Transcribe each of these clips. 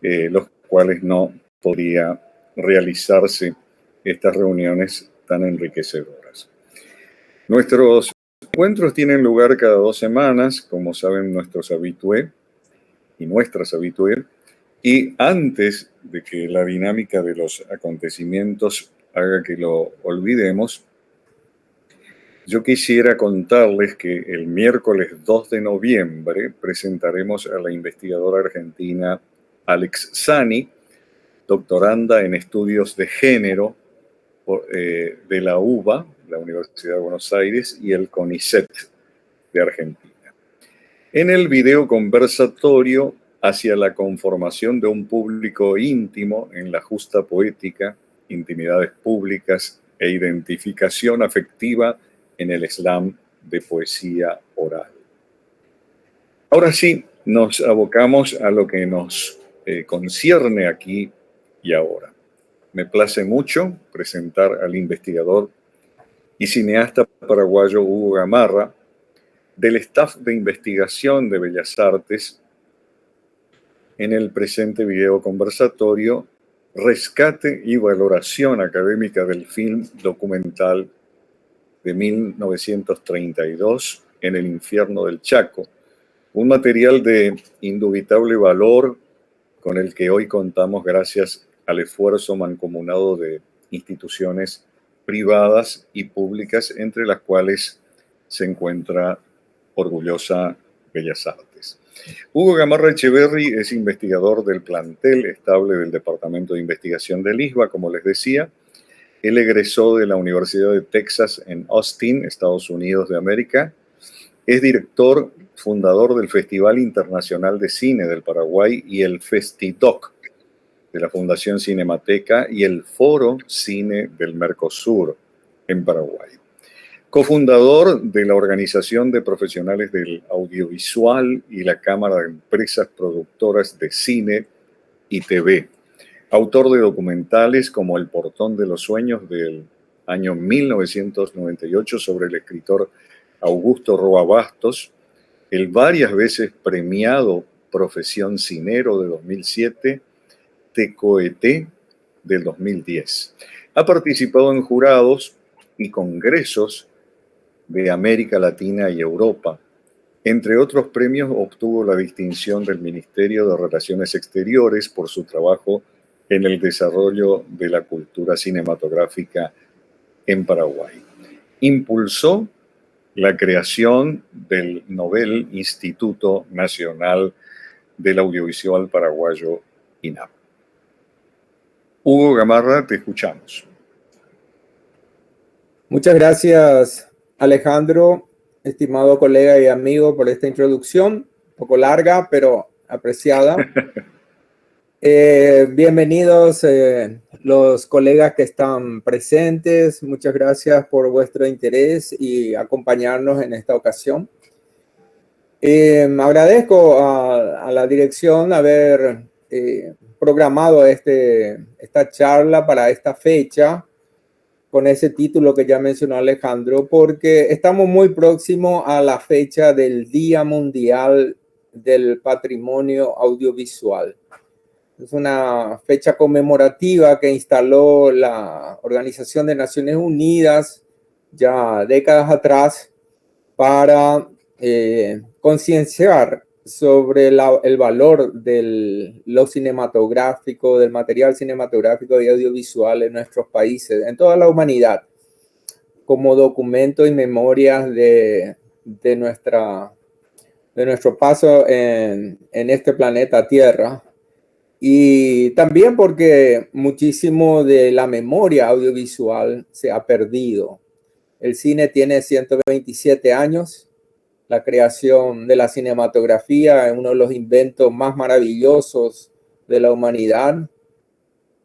los cuales no podía realizarse estas reuniones tan enriquecedoras. Nuestros encuentros tienen lugar cada 2 semanas, como saben nuestros habitués y nuestras habitués, y antes de que la dinámica de los acontecimientos haga que lo olvidemos, yo quisiera contarles que el miércoles 2 de noviembre presentaremos a la investigadora argentina Alex Sani, doctoranda en estudios de género de la UBA, la Universidad de Buenos Aires, y el CONICET de Argentina. En el video conversatorio hacia la conformación de un público íntimo en la justa poética, intimidades públicas e identificación afectiva en el slam de poesía oral. Ahora sí, nos abocamos a lo que nos concierne aquí y ahora. Me place mucho presentar al investigador y cineasta paraguayo Hugo Gamarra, del staff de investigación de Bellas Artes, en el presente video conversatorio Rescate y valoración académica del film documental de 1932 En el infierno del Chaco, un material de indubitable valor con el que hoy contamos gracias al esfuerzo mancomunado de instituciones privadas y públicas, entre las cuales se encuentra orgullosa Bellas Artes. Hugo Gamarra Echeverri es investigador del plantel estable del Departamento de Investigación del ISBA, como les decía. Él egresó de la Universidad de Texas en Austin, Estados Unidos de América. Es director fundador del Festival Internacional de Cine del Paraguay y el Festidoc de la Fundación Cinemateca y el Foro Cine del Mercosur en Paraguay. Cofundador de la Organización de Profesionales del Audiovisual y la Cámara de Empresas Productoras de Cine y TV. Autor de documentales como El Portón de los Sueños del año 1998 sobre el escritor Augusto Roa Bastos, el varias veces premiado Profesión Cinero de 2007, Tecoeté del 2010. Ha participado en jurados y congresos de América Latina y Europa. Entre otros premios, obtuvo la distinción del Ministerio de Relaciones Exteriores por su trabajo en el desarrollo de la cultura cinematográfica en Paraguay. Impulsó la creación del Nobel Instituto Nacional del Audiovisual Paraguayo, INAP. Hugo Gamarra, te escuchamos. Muchas gracias, Alejandro, estimado colega y amigo, por esta introducción, un poco larga, pero apreciada. Bienvenidos los colegas que están presentes. Muchas gracias por vuestro interés y acompañarnos en esta ocasión. Agradezco a la dirección haber programado esta charla para esta fecha, con ese título que ya mencionó Alejandro, porque estamos muy próximos a la fecha del Día Mundial del Patrimonio Audiovisual. Es una fecha conmemorativa que instaló la Organización de Naciones Unidas ya décadas atrás para concienciar sobre el valor de lo cinematográfico, del material cinematográfico y audiovisual en nuestros países, en toda la humanidad, como documento y memoria de nuestro paso en este planeta Tierra. Y también porque muchísimo de la memoria audiovisual se ha perdido. El cine tiene 127 años. La creación de la cinematografía es uno de los inventos más maravillosos de la humanidad.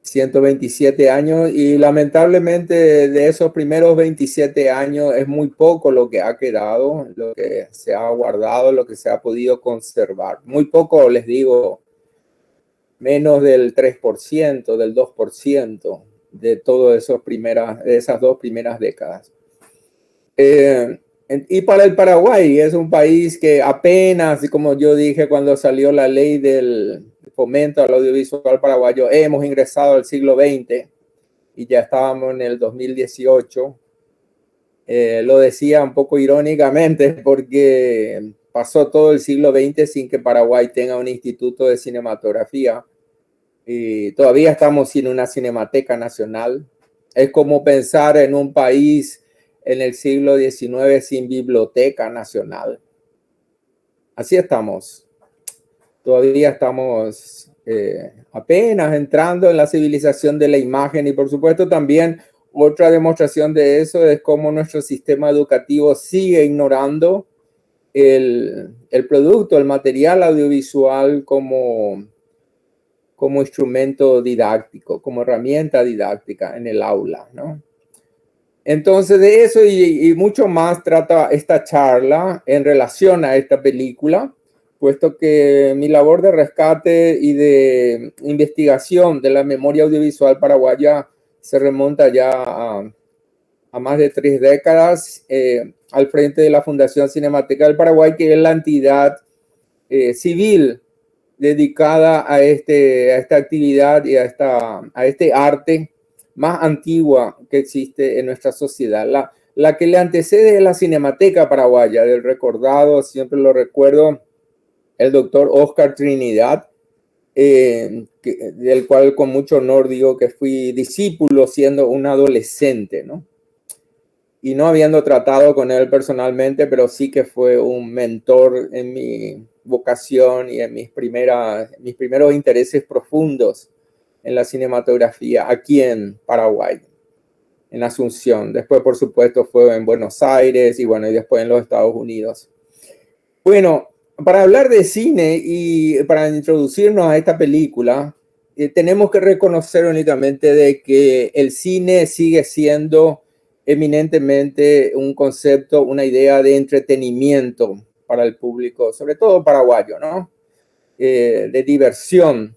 127 años, y lamentablemente de esos primeros 27 años es muy poco lo que ha quedado, lo que se ha guardado, lo que se ha podido conservar. Muy poco, les digo, menos del 3%, del 2% de todas esas dos primeras décadas. Y para el Paraguay es un país que apenas, como yo dije cuando salió la ley del fomento al audiovisual paraguayo, hemos ingresado al siglo XX y ya estábamos en el 2018. Lo decía un poco irónicamente porque pasó todo el siglo XX sin que Paraguay tenga un instituto de cinematografía y todavía estamos sin una cinemateca nacional. Es como pensar en un país en el siglo XIX sin biblioteca nacional. Así estamos. Todavía estamos apenas entrando en la civilización de la imagen y por supuesto también otra demostración de eso es cómo nuestro sistema educativo sigue ignorando el producto, el material audiovisual como instrumento didáctico, como herramienta didáctica en el aula, ¿no? Entonces de eso y mucho más trata esta charla en relación a esta película, puesto que mi labor de rescate y de investigación de la memoria audiovisual paraguaya se remonta ya a más de 3 décadas al frente de la Fundación Cinemateca del Paraguay, que es la entidad civil dedicada a esta actividad y a este arte más antigua que existe en nuestra sociedad. La que le antecede es la Cinemateca Paraguaya, del recordado, siempre lo recuerdo, el doctor Oscar Trinidad, del cual con mucho honor digo que fui discípulo siendo un adolescente, ¿no? Y no habiendo tratado con él personalmente, pero sí que fue un mentor en mi vocación y en mis primeros intereses profundos en la cinematografía aquí en Paraguay, en Asunción. Después, por supuesto, fue en Buenos Aires y bueno, y después en los Estados Unidos. Bueno, para hablar de cine y para introducirnos a esta película, tenemos que reconocer únicamente de que el cine sigue siendo eminentemente un concepto, una idea de entretenimiento para el público, sobre todo paraguayo, ¿no? De diversión.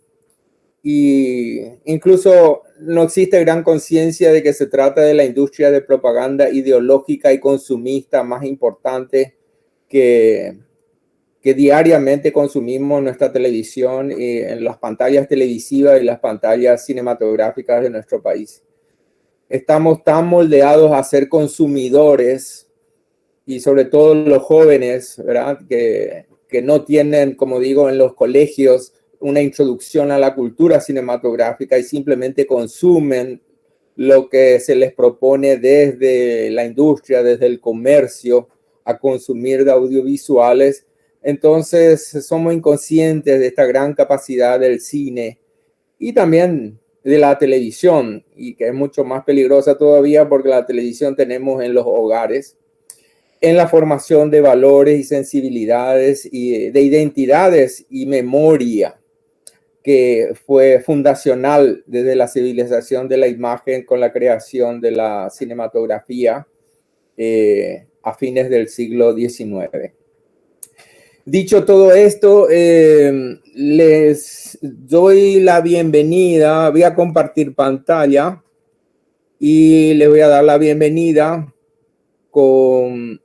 Y incluso no existe gran conciencia de que se trata de la industria de propaganda ideológica y consumista más importante que diariamente consumimos en nuestra televisión y en las pantallas televisivas y las pantallas cinematográficas de nuestro país. Estamos tan moldeados a ser consumidores y sobre todo los jóvenes, ¿verdad? Que no tienen, como digo, en los colegios una introducción a la cultura cinematográfica y simplemente consumen lo que se les propone desde la industria, desde el comercio, a consumir de audiovisuales. Entonces somos inconscientes de esta gran capacidad del cine y también de la televisión, y que es mucho más peligrosa todavía porque la televisión tenemos en los hogares, en la formación de valores y sensibilidades y de identidades y memoria, que fue fundacional desde la civilización de la imagen con la creación de la cinematografía a fines del siglo XIX. Dicho todo esto, les doy la bienvenida. Voy a compartir pantalla y les voy a dar la bienvenida con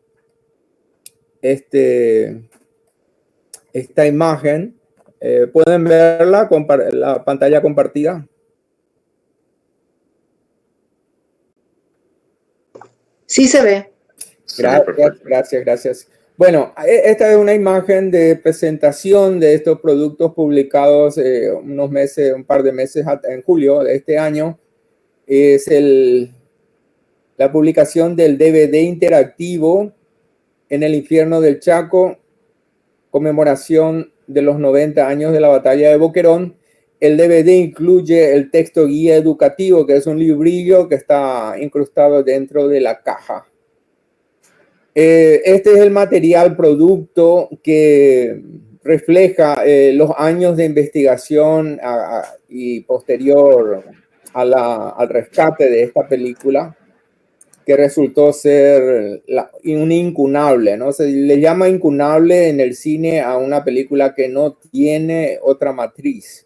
esta imagen. ¿Pueden verla? La pantalla compartida. Sí se ve. Gracias. Bueno, esta es una imagen de presentación de estos productos publicados un par de meses en julio de este año. Es la publicación del DVD interactivo En el infierno del Chaco, conmemoración de los 90 años de la batalla de Boquerón. El DVD incluye el texto guía educativo, que es un librillo que está incrustado dentro de la caja. Este es el material producto que refleja los años de investigación y posterior al rescate de esta película, que resultó ser un incunable, ¿no? Se le llama incunable en el cine a una película que no tiene otra matriz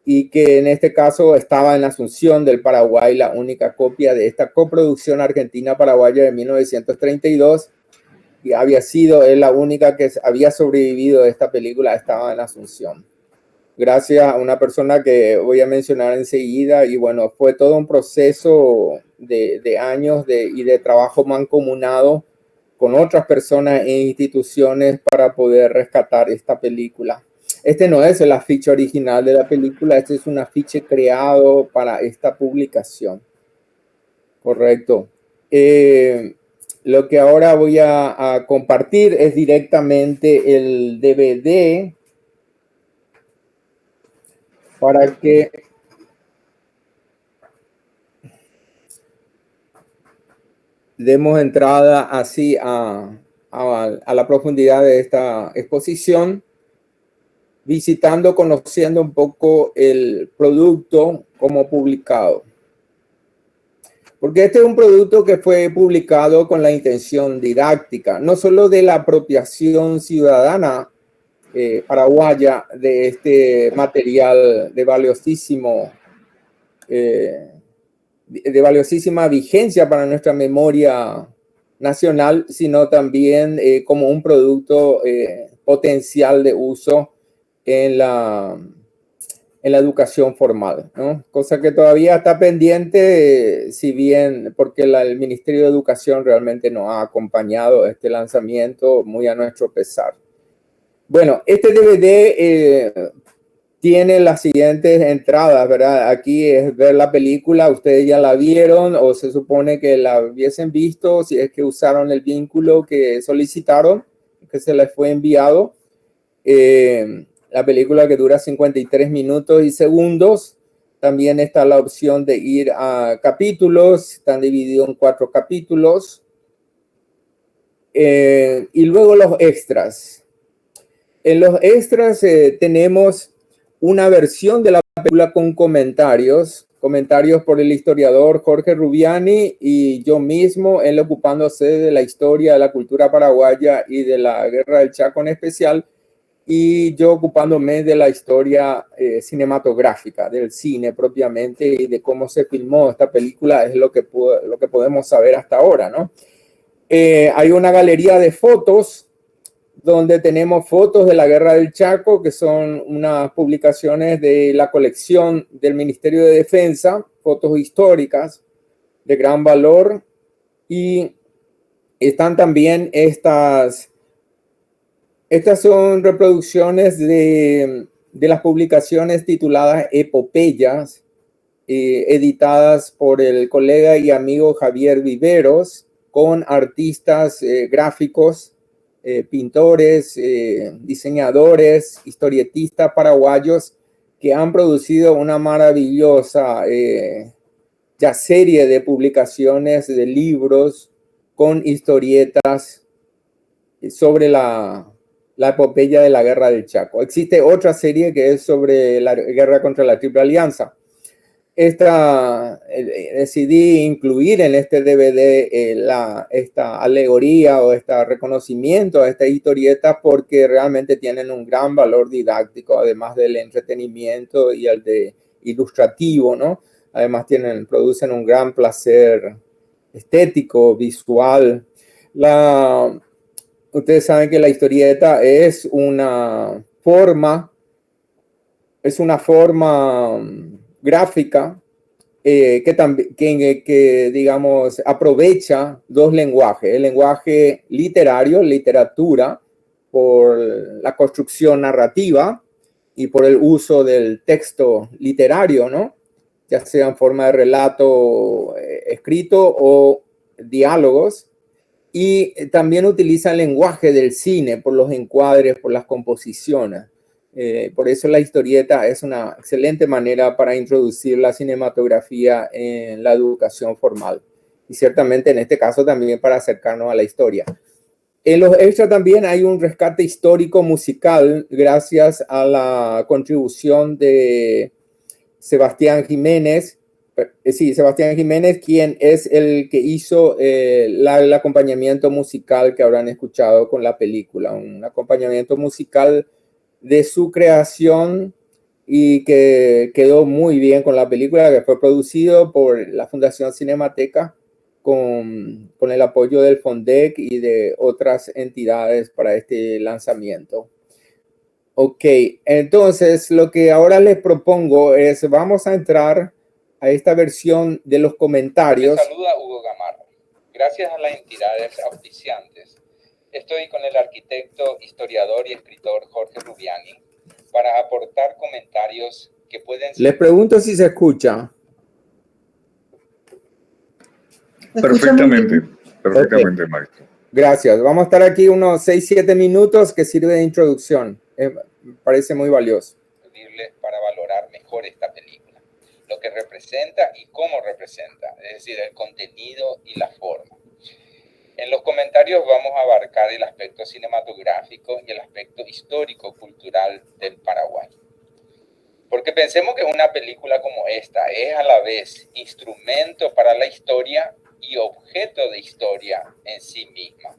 y que en este caso estaba en Asunción del Paraguay, la única copia de esta coproducción argentina-paraguaya de 1932, y es la única que había sobrevivido de esta película, estaba en Asunción. gracias a una persona que voy a mencionar enseguida. Y bueno, fue todo un proceso de años y de trabajo mancomunado con otras personas e instituciones para poder rescatar esta película. Este no es el afiche original de la película, este es un afiche creado para esta publicación. Correcto. Lo que ahora voy a compartir es directamente el DVD para que demos entrada así a la profundidad de esta exposición, visitando, conociendo un poco el producto como publicado. Porque este es un producto que fue publicado con la intención didáctica, no solo de la apropiación ciudadana paraguaya de este material de valiosísima vigencia para nuestra memoria nacional, sino también como un producto potencial de uso en la educación formal, ¿no? Cosa que todavía está pendiente, si bien porque el Ministerio de Educación realmente nos ha acompañado este lanzamiento muy a nuestro pesar. Bueno, este DVD tiene las siguientes entradas, ¿verdad? Aquí es ver la película, ustedes ya la vieron o se supone que la hubiesen visto, si es que usaron el vínculo que solicitaron, que se les fue enviado. La película que dura 53 minutos y segundos. También está la opción de ir a capítulos, están divididos en 4 capítulos. Y luego los extras. En los extras tenemos una versión de la película con comentarios por el historiador Jorge Rubiani y yo mismo, él ocupándose de la historia de la cultura paraguaya y de la Guerra del Chaco en especial, y yo ocupándome de la historia cinematográfica, del cine propiamente y de cómo se filmó esta película, es lo que podemos saber hasta ahora, ¿no? Hay una galería de fotos donde tenemos fotos de la Guerra del Chaco, que son unas publicaciones de la colección del Ministerio de Defensa, fotos históricas de gran valor, y están también estas son reproducciones de las publicaciones tituladas Epopeyas, editadas por el colega y amigo Javier Viveros, con artistas gráficos, pintores, diseñadores, historietistas paraguayos que han producido una maravillosa ya serie de publicaciones de libros con historietas sobre la epopeya de la Guerra del Chaco. Existe otra serie que es sobre la guerra contra la Triple Alianza. Decidí incluir en este DVD esta alegoría o este reconocimiento a estas historietas porque realmente tienen un gran valor didáctico, además del entretenimiento y el de ilustrativo, ¿no? Además producen un gran placer estético, visual. Ustedes saben que la historieta es una forma gráfica que digamos, aprovecha dos lenguajes. El lenguaje literario, literatura, por la construcción narrativa y por el uso del texto literario, ¿no? Ya sea en forma de relato escrito o diálogos. Y también utiliza el lenguaje del cine por los encuadres, por las composiciones. Por eso la historieta es una excelente manera para introducir la cinematografía en la educación formal. Y ciertamente en este caso también para acercarnos a la historia. En los extras también hay un rescate histórico musical gracias a la contribución de Sebastián Jiménez, quien es el que hizo el acompañamiento musical que habrán escuchado con la película, un acompañamiento musical de su creación y que quedó muy bien con la película, que fue producido por la Fundación Cinemateca con el apoyo del FONDEC y de otras entidades para este lanzamiento. Ok, entonces lo que ahora les propongo es, vamos a entrar a esta versión de los comentarios. Les saluda Hugo Gamarra. Gracias a las entidades auspiciantes, estoy con el arquitecto, historiador y escritor Jorge Rubiani para aportar comentarios que pueden ser... Les pregunto si se escucha. Perfectamente, perfectamente, Okay. maestro. Gracias. Vamos a estar aquí unos 6-7 minutos que sirve de introducción. Me parece muy valioso. Para valorar mejor esta película, lo que representa y cómo representa, es decir, el contenido y la forma. En los comentarios vamos a abarcar el aspecto cinematográfico y el aspecto histórico-cultural del Paraguay. Porque pensemos que una película como esta es a la vez instrumento para la historia y objeto de historia en sí misma.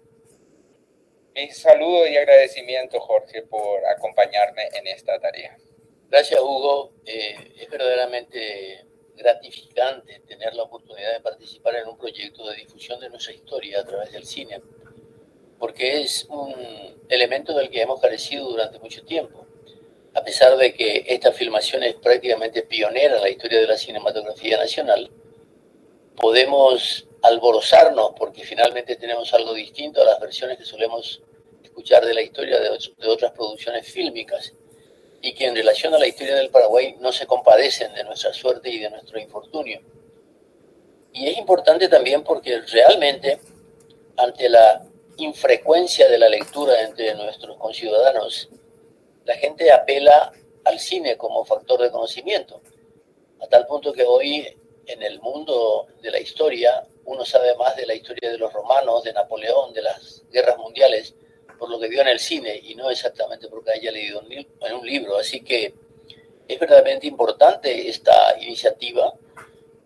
Mi saludo y agradecimiento, Jorge, por acompañarme en esta tarea. Gracias, Hugo. Es verdaderamente gratificante tener la oportunidad de participar en un proyecto de difusión de nuestra historia a través del cine, porque es un elemento del que hemos carecido durante mucho tiempo. A pesar de que esta filmación es prácticamente pionera en la historia de la cinematografía nacional, podemos alborozarnos porque finalmente tenemos algo distinto a las versiones que solemos escuchar de la historia de otras producciones fílmicas, y que en relación a la historia del Paraguay no se compadecen de nuestra suerte y de nuestro infortunio. Y es importante también porque realmente, ante la infrecuencia de la lectura entre nuestros conciudadanos, la gente apela al cine como factor de conocimiento, a tal punto que hoy en el mundo de la historia uno sabe más de la historia de los romanos, de Napoleón, de las guerras mundiales, por lo que vio en el cine y no exactamente porque haya leído en un libro. Así que es verdaderamente importante esta iniciativa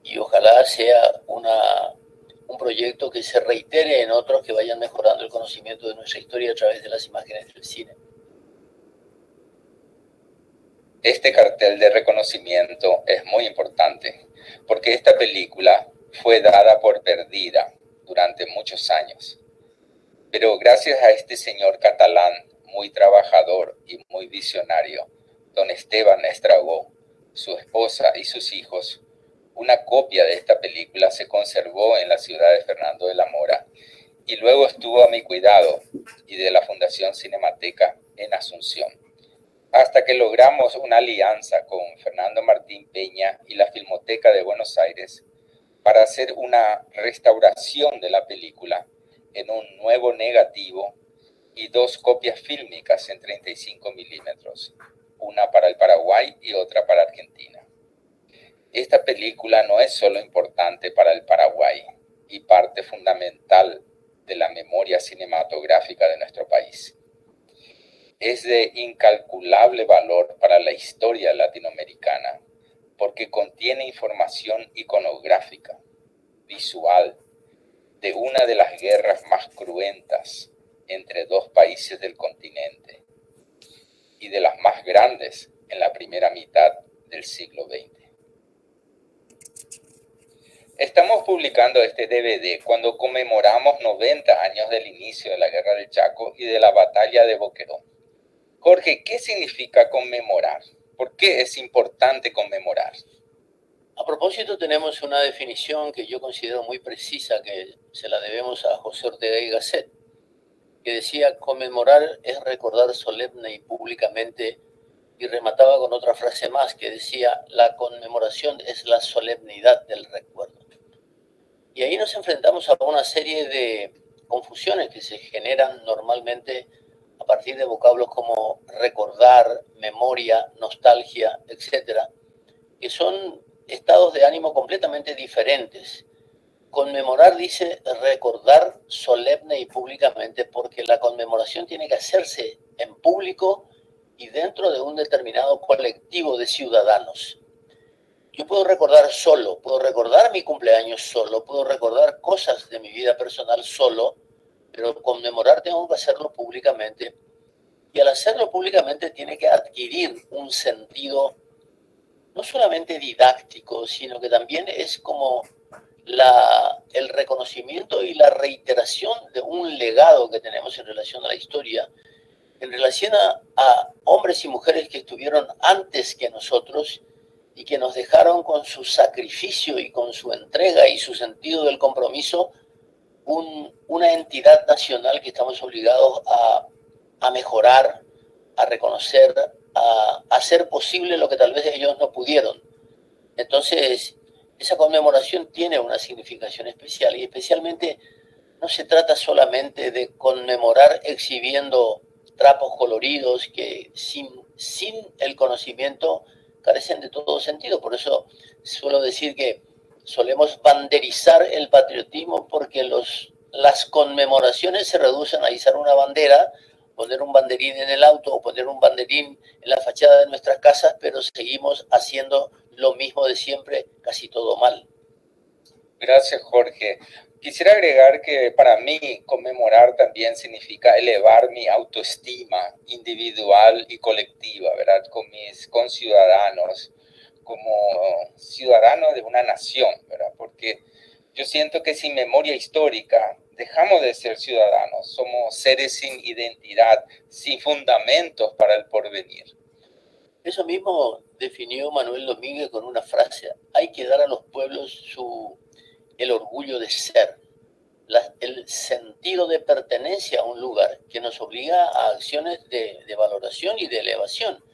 y ojalá sea un proyecto que se reitere en otros que vayan mejorando el conocimiento de nuestra historia a través de las imágenes del cine. Este cartel de reconocimiento es muy importante porque esta película fue dada por perdida durante muchos años. Pero gracias a este señor catalán, muy trabajador y muy visionario, don Esteban Estragó, su esposa y sus hijos, una copia de esta película se conservó en la ciudad de Fernando de la Mora y luego estuvo a mi cuidado y de la Fundación Cinemateca en Asunción, hasta que logramos una alianza con Fernando Martín Peña y la Filmoteca de Buenos Aires para hacer una restauración de la película en un nuevo negativo y 2 copias fílmicas en 35 milímetros, una para el Paraguay y otra para Argentina. Esta película no es solo importante para el Paraguay y parte fundamental de la memoria cinematográfica de nuestro país. Es de incalculable valor para la historia latinoamericana porque contiene información iconográfica, visual, de una de las guerras más cruentas entre 2 países del continente y de las más grandes en la primera mitad del siglo XX. Estamos publicando este DVD cuando conmemoramos 90 años del inicio de la Guerra del Chaco y de la Batalla de Boquerón. Jorge, ¿qué significa conmemorar? ¿Por qué es importante conmemorar? A propósito, tenemos una definición que yo considero muy precisa, que se la debemos a José Ortega y Gasset, que decía: conmemorar es recordar solemne y públicamente, y remataba con otra frase más que decía: la conmemoración es la solemnidad del recuerdo. Y ahí nos enfrentamos a una serie de confusiones que se generan normalmente a partir de vocablos como recordar, memoria, nostalgia, etcétera, que son estados de ánimo completamente diferentes. Conmemorar dice recordar solemne y públicamente, porque la conmemoración tiene que hacerse en público y dentro de un determinado colectivo de ciudadanos. Yo puedo recordar solo, puedo recordar mi cumpleaños solo, puedo recordar cosas de mi vida personal solo, pero conmemorar tengo que hacerlo públicamente. Y al hacerlo públicamente tiene que adquirir un sentido no solamente didáctico, sino que también es como el reconocimiento y la reiteración de un legado que tenemos en relación a la historia en relación a hombres y mujeres que estuvieron antes que nosotros y que nos dejaron con su sacrificio y con su entrega y su sentido del compromiso una entidad nacional que estamos obligados a mejorar, a reconocer, a hacer posible lo que tal vez ellos no pudieron. Entonces, esa conmemoración tiene una significación especial y especialmente no se trata solamente de conmemorar exhibiendo trapos coloridos que sin el conocimiento carecen de todo sentido. Por eso suelo decir que solemos banderizar el patriotismo porque las conmemoraciones se reducen a izar una bandera, poner un banderín en el auto o poner un banderín en la fachada de nuestras casas, pero seguimos haciendo lo mismo de siempre, casi todo mal. Gracias, Jorge. Quisiera agregar que para mí conmemorar también significa elevar mi autoestima individual y colectiva, ¿verdad? Con mis conciudadanos, como ciudadanos de una nación, ¿verdad? Porque yo siento que sin memoria histórica dejamos de ser ciudadanos, somos seres sin identidad, sin fundamentos para el porvenir. Eso mismo definió Manuel Domínguez con una frase: hay que dar a los pueblos el orgullo de ser, el sentido de pertenencia a un lugar que nos obliga a acciones de valoración y de elevación.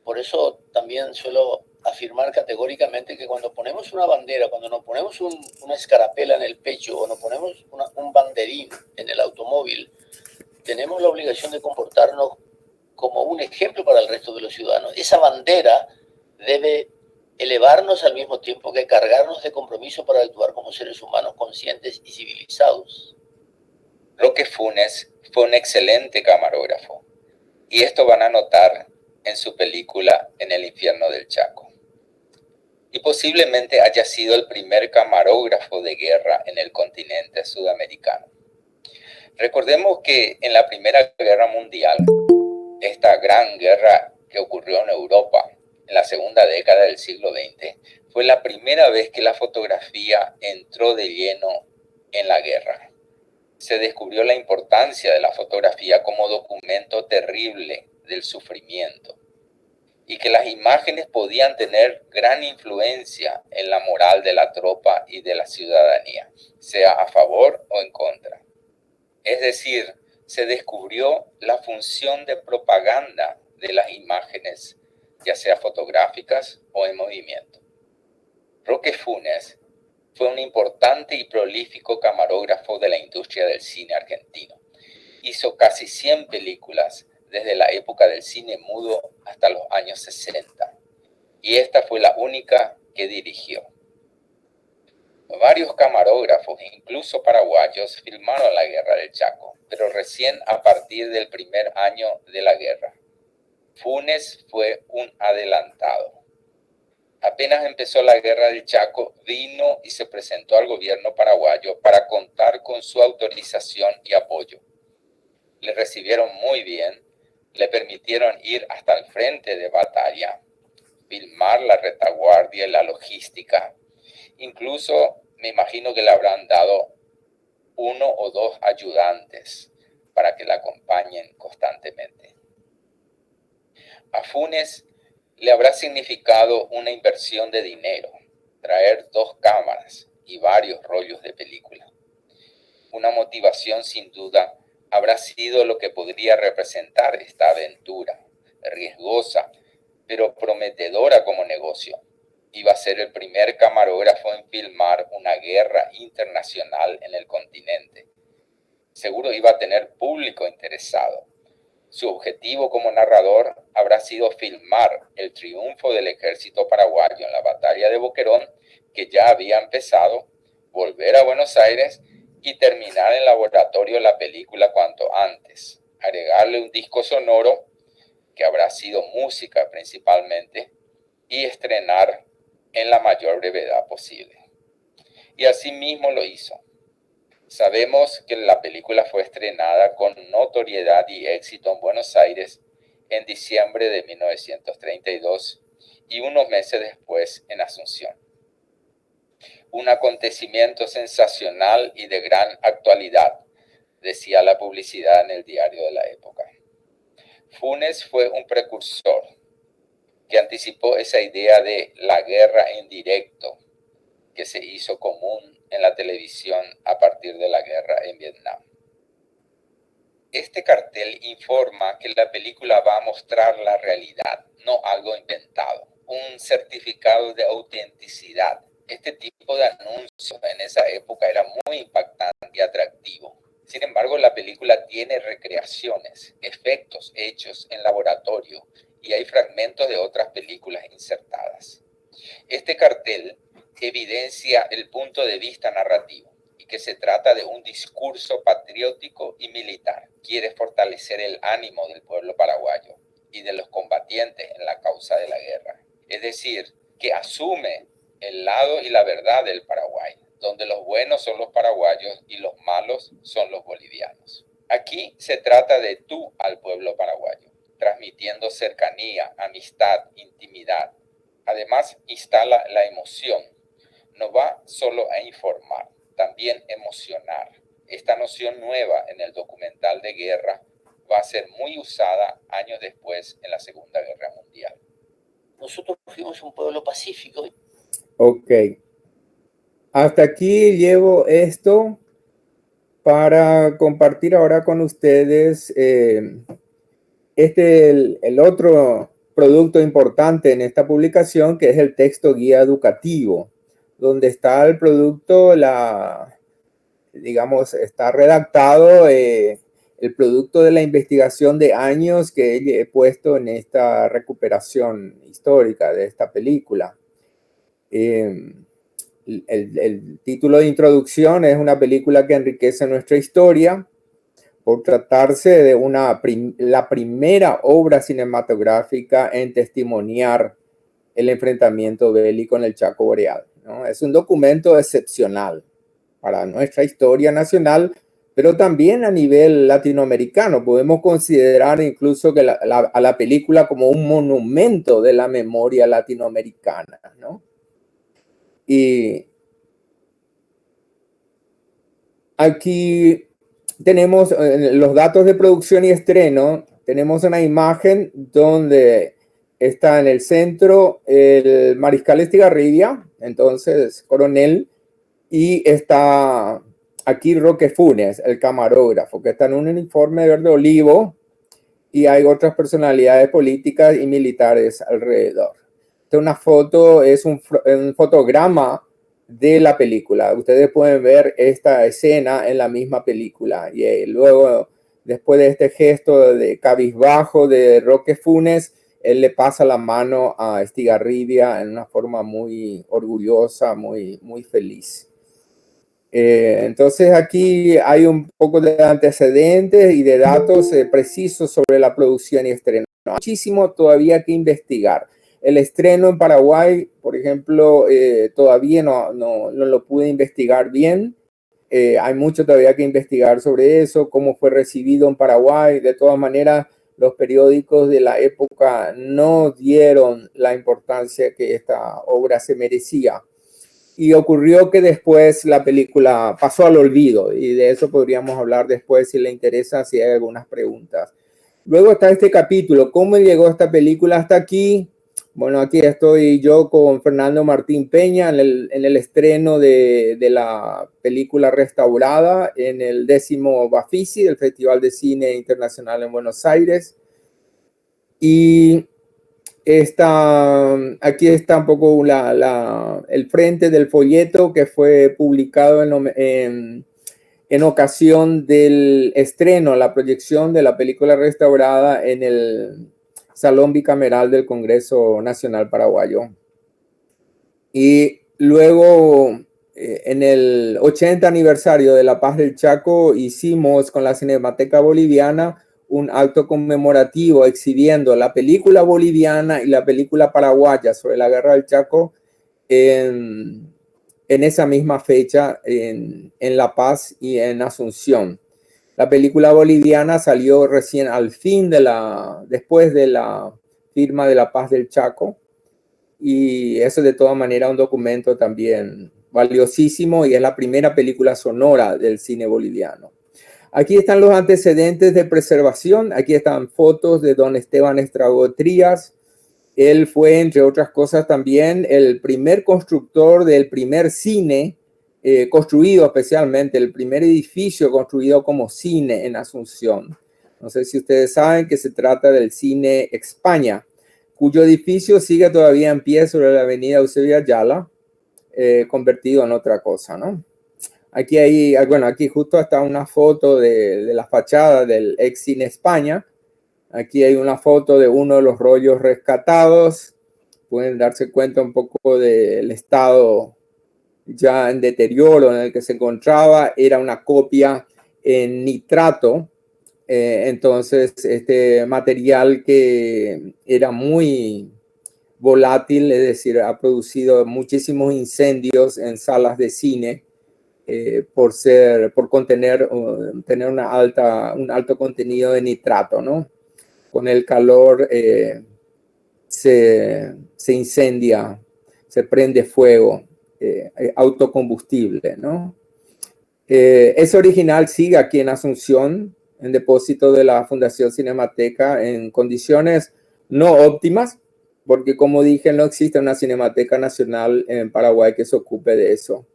Por eso también suelo afirmar categóricamente que cuando ponemos una bandera, cuando nos ponemos una escarapela en el pecho o nos ponemos un banderín en el automóvil, tenemos la obligación de comportarnos como un ejemplo para el resto de los ciudadanos. Esa bandera debe elevarnos al mismo tiempo que cargarnos de compromiso para actuar como seres humanos conscientes y civilizados. Roque Funes fue un excelente camarógrafo, y esto van a notar en su película En el infierno del Chaco. Y posiblemente haya sido el primer camarógrafo de guerra en el continente sudamericano. Recordemos que en la Primera Guerra Mundial, esta gran guerra que ocurrió en Europa en la segunda década del siglo XX, fue la primera vez que la fotografía entró de lleno en la guerra. Se descubrió la importancia de la fotografía como documento terrible del sufrimiento y que las imágenes podían tener gran influencia en la moral de la tropa y de la ciudadanía, sea a favor o en contra. Es decir, se descubrió la función de propaganda de las imágenes, ya sea fotográficas o en movimiento. Roque Funes fue un importante y prolífico camarógrafo de la industria del cine argentino. Hizo casi 100 películas desde la época del cine mudo hasta los años 60, y esta fue la única que dirigió. Varios camarógrafos, incluso paraguayos, filmaron la Guerra del Chaco, pero recién a partir del primer año de la guerra. Funes fue un adelantado. Apenas empezó la Guerra del Chaco, vino y se presentó al gobierno paraguayo para contar con su autorización y apoyo. Le recibieron muy bien, le permitieron ir hasta el frente de batalla, filmar la retaguardia y la logística. Incluso me imagino que le habrán dado 1 o 2 ayudantes para que la acompañen constantemente. A Funes le habrá significado una inversión de dinero, traer 2 cámaras y varios rollos de película. Una motivación sin duda habrá sido lo que podría representar esta aventura, riesgosa, pero prometedora como negocio. Iba a ser el primer camarógrafo en filmar una guerra internacional en el continente. Seguro iba a tener público interesado. Su objetivo como narrador habrá sido filmar el triunfo del ejército paraguayo en la batalla de Boquerón, que ya había empezado, volver a Buenos Aires y terminar en laboratorio la película cuanto antes, agregarle un disco sonoro, que habrá sido música principalmente, y estrenar en la mayor brevedad posible. Y así mismo lo hizo. Sabemos que la película fue estrenada con notoriedad y éxito en Buenos Aires en diciembre de 1932 y unos meses después en Asunción. Un acontecimiento sensacional y de gran actualidad, decía la publicidad en el diario de la época. Funes fue un precursor que anticipó esa idea de la guerra en directo que se hizo común en la televisión a partir de la guerra en Vietnam. Este cartel informa que la película va a mostrar la realidad, no algo inventado, un certificado de autenticidad. Este tipo de anuncios en esa época era muy impactante y atractivo. Sin embargo, la película tiene recreaciones, efectos hechos en laboratorio y hay fragmentos de otras películas insertadas. Este cartel evidencia el punto de vista narrativo y que se trata de un discurso patriótico y militar. Quiere fortalecer el ánimo del pueblo paraguayo y de los combatientes en la causa de la guerra. Es decir, que asume el lado y la verdad del Paraguay, donde los buenos son los paraguayos y los malos son los bolivianos. Aquí se trata de tú al pueblo paraguayo, transmitiendo cercanía, amistad, intimidad. Además, instala la emoción. No va solo a informar, también emocionar. Esta noción nueva en el documental de guerra va a ser muy usada años después en la Segunda Guerra Mundial. Nosotros fuimos un pueblo pacífico. Ok. Hasta aquí llevo esto para compartir ahora con ustedes el otro producto importante en esta publicación, que es el texto guía educativo, donde está el producto, digamos, está redactado el producto de la investigación de años que he puesto en esta recuperación histórica de esta película. El título de introducción es una película que enriquece nuestra historia por tratarse de la primera obra cinematográfica en testimoniar el enfrentamiento bélico en el Chaco Boreal, ¿no? Es un documento excepcional para nuestra historia nacional, pero también a nivel latinoamericano. Podemos considerar incluso que a la película como un monumento de la memoria latinoamericana, ¿no? Y aquí tenemos los datos de producción y estreno. Tenemos una imagen donde está en el centro el mariscal Estigarribia, entonces coronel, y está aquí Roque Funes, el camarógrafo, que está en un uniforme verde olivo, y hay otras personalidades políticas y militares alrededor. Una foto es un fotograma de la película. Ustedes pueden ver esta escena en la misma película. Y luego, después de este gesto de cabizbajo de Roque Funes, él le pasa la mano a Estigarribia en una forma muy orgullosa, muy, muy feliz. Entonces aquí hay un poco de antecedentes y de datos precisos sobre la producción y estreno. Muchísimo todavía que investigar. El estreno en Paraguay, por ejemplo, todavía no lo pude investigar bien. Hay mucho todavía que investigar sobre eso, cómo fue recibido en Paraguay. De todas maneras, los periódicos de la época no dieron la importancia que esta obra se merecía. Y ocurrió que después la película pasó al olvido, y de eso podríamos hablar después si le interesa, si hay algunas preguntas. Luego está este capítulo, ¿cómo llegó esta película hasta aquí? Bueno, aquí estoy yo con Fernando Martín Peña en el estreno de la película restaurada en el 10º Bafisi, el Festival de Cine Internacional en Buenos Aires. Y aquí está un poco el frente del folleto que fue publicado en ocasión del estreno, la proyección de la película restaurada en el Salón Bicameral del Congreso Nacional Paraguayo. Y luego, en el 80 aniversario de la Paz del Chaco, hicimos con la Cinemateca Boliviana un acto conmemorativo exhibiendo la película boliviana y la película paraguaya sobre la Guerra del Chaco en esa misma fecha en La Paz y en Asunción. La película boliviana salió recién al fin después de la firma de la Paz del Chaco, y eso de todas maneras un documento también valiosísimo, y es la primera película sonora del cine boliviano. Aquí están los antecedentes de preservación. Aquí están fotos de don Esteban Estrago Trías. Él fue, entre otras cosas, también el primer constructor del primer cine construido, especialmente el primer edificio construido como cine en Asunción. No sé si ustedes saben que se trata del Cine España, cuyo edificio sigue todavía en pie sobre la avenida Eusebio Ayala, convertido en otra cosa, ¿no? Aquí justo está una foto de la fachada del ex Cine España. Aquí hay una foto de uno de los rollos rescatados. Pueden darse cuenta un poco del estado ya en deterioro en el que se encontraba. Era una copia en nitrato. Entonces, este material que era muy volátil, es decir, ha producido muchísimos incendios en salas de cine por tener un alto contenido de nitrato, ¿no? Con el calor se incendia, se prende fuego, autocombustible, ¿no? Ese original sigue aquí en Asunción, en depósito de la Fundación Cinemateca, en condiciones no óptimas, porque como dije, no existe una Cinemateca Nacional en Paraguay que se ocupe de eso.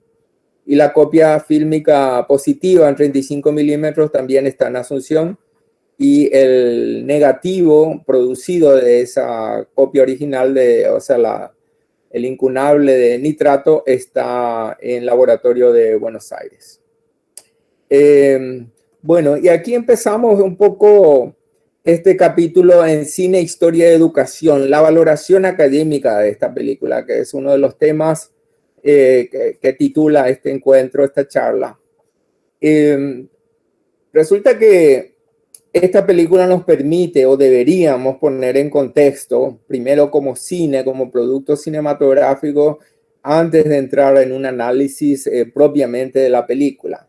Y la copia fílmica positiva en 35 milímetros también está en Asunción, y el negativo producido de esa copia original, el incunable de nitrato, está en el laboratorio de Buenos Aires. Bueno, y aquí empezamos un poco este capítulo en Cine, Historia y Educación, la valoración académica de esta película, que es uno de los temas que titula este encuentro, esta charla. Resulta que esta película nos permite, o deberíamos poner en contexto, primero como cine, como producto cinematográfico, antes de entrar en un análisis propiamente de la película.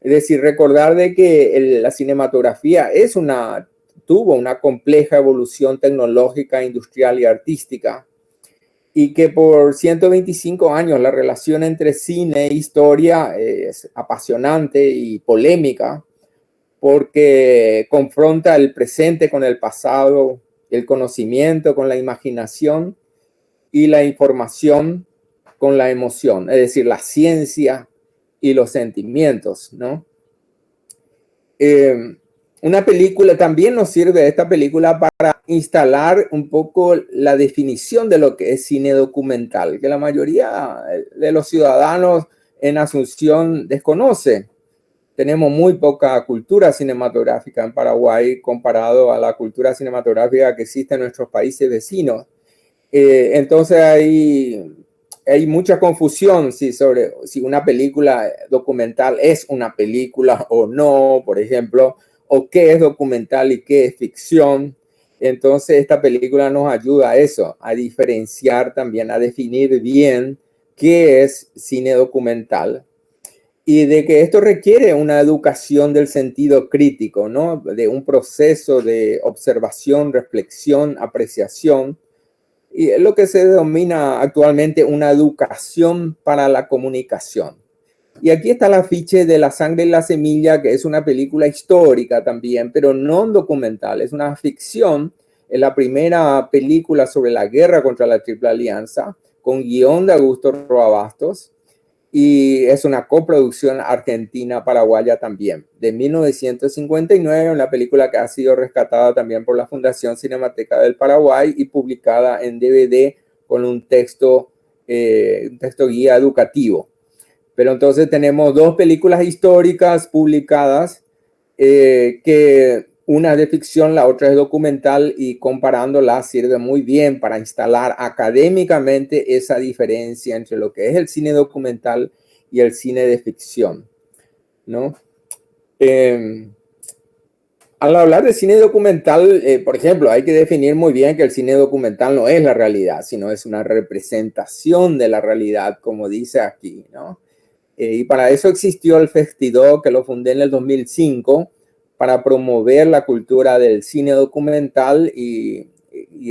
Es decir, recordar de que la cinematografía tuvo una compleja evolución tecnológica, industrial y artística, y que por 125 años la relación entre cine e historia es apasionante y polémica, porque confronta el presente con el pasado, el conocimiento con la imaginación y la información con la emoción, es decir, la ciencia y los sentimientos, ¿no? Una película, también nos sirve esta película para instalar un poco la definición de lo que es cine documental, que la mayoría de los ciudadanos en Asunción desconoce. Tenemos muy poca cultura cinematográfica en Paraguay comparado a la cultura cinematográfica que existe en nuestros países vecinos. Entonces hay mucha confusión sobre si una película documental es una película o no, por ejemplo, o qué es documental y qué es ficción. Entonces esta película nos ayuda a eso, a diferenciar también, a definir bien qué es cine documental, y de que esto requiere una educación del sentido crítico, ¿no? De un proceso de observación, reflexión, apreciación, y es lo que se denomina actualmente una educación para la comunicación. Y aquí está el afiche de La sangre y la semilla, que es una película histórica también, pero no documental, es una ficción. Es la primera película sobre la guerra contra la Triple Alianza, con guión de Augusto Roa Bastos, y es una coproducción argentina-paraguaya también, de 1959, una película que ha sido rescatada también por la Fundación Cinemateca del Paraguay y publicada en DVD con un texto guía educativo. Pero entonces tenemos dos películas históricas publicadas, que una es de ficción, la otra es documental, y comparándolas sirve muy bien para instalar académicamente esa diferencia entre lo que es el cine documental y el cine de ficción, ¿no? Al hablar de cine documental, por ejemplo, hay que definir muy bien que el cine documental no es la realidad, sino es una representación de la realidad, como dice aquí, ¿no? Y para eso existió el Festidoc, que lo fundé en el 2005, para promover la cultura del cine documental y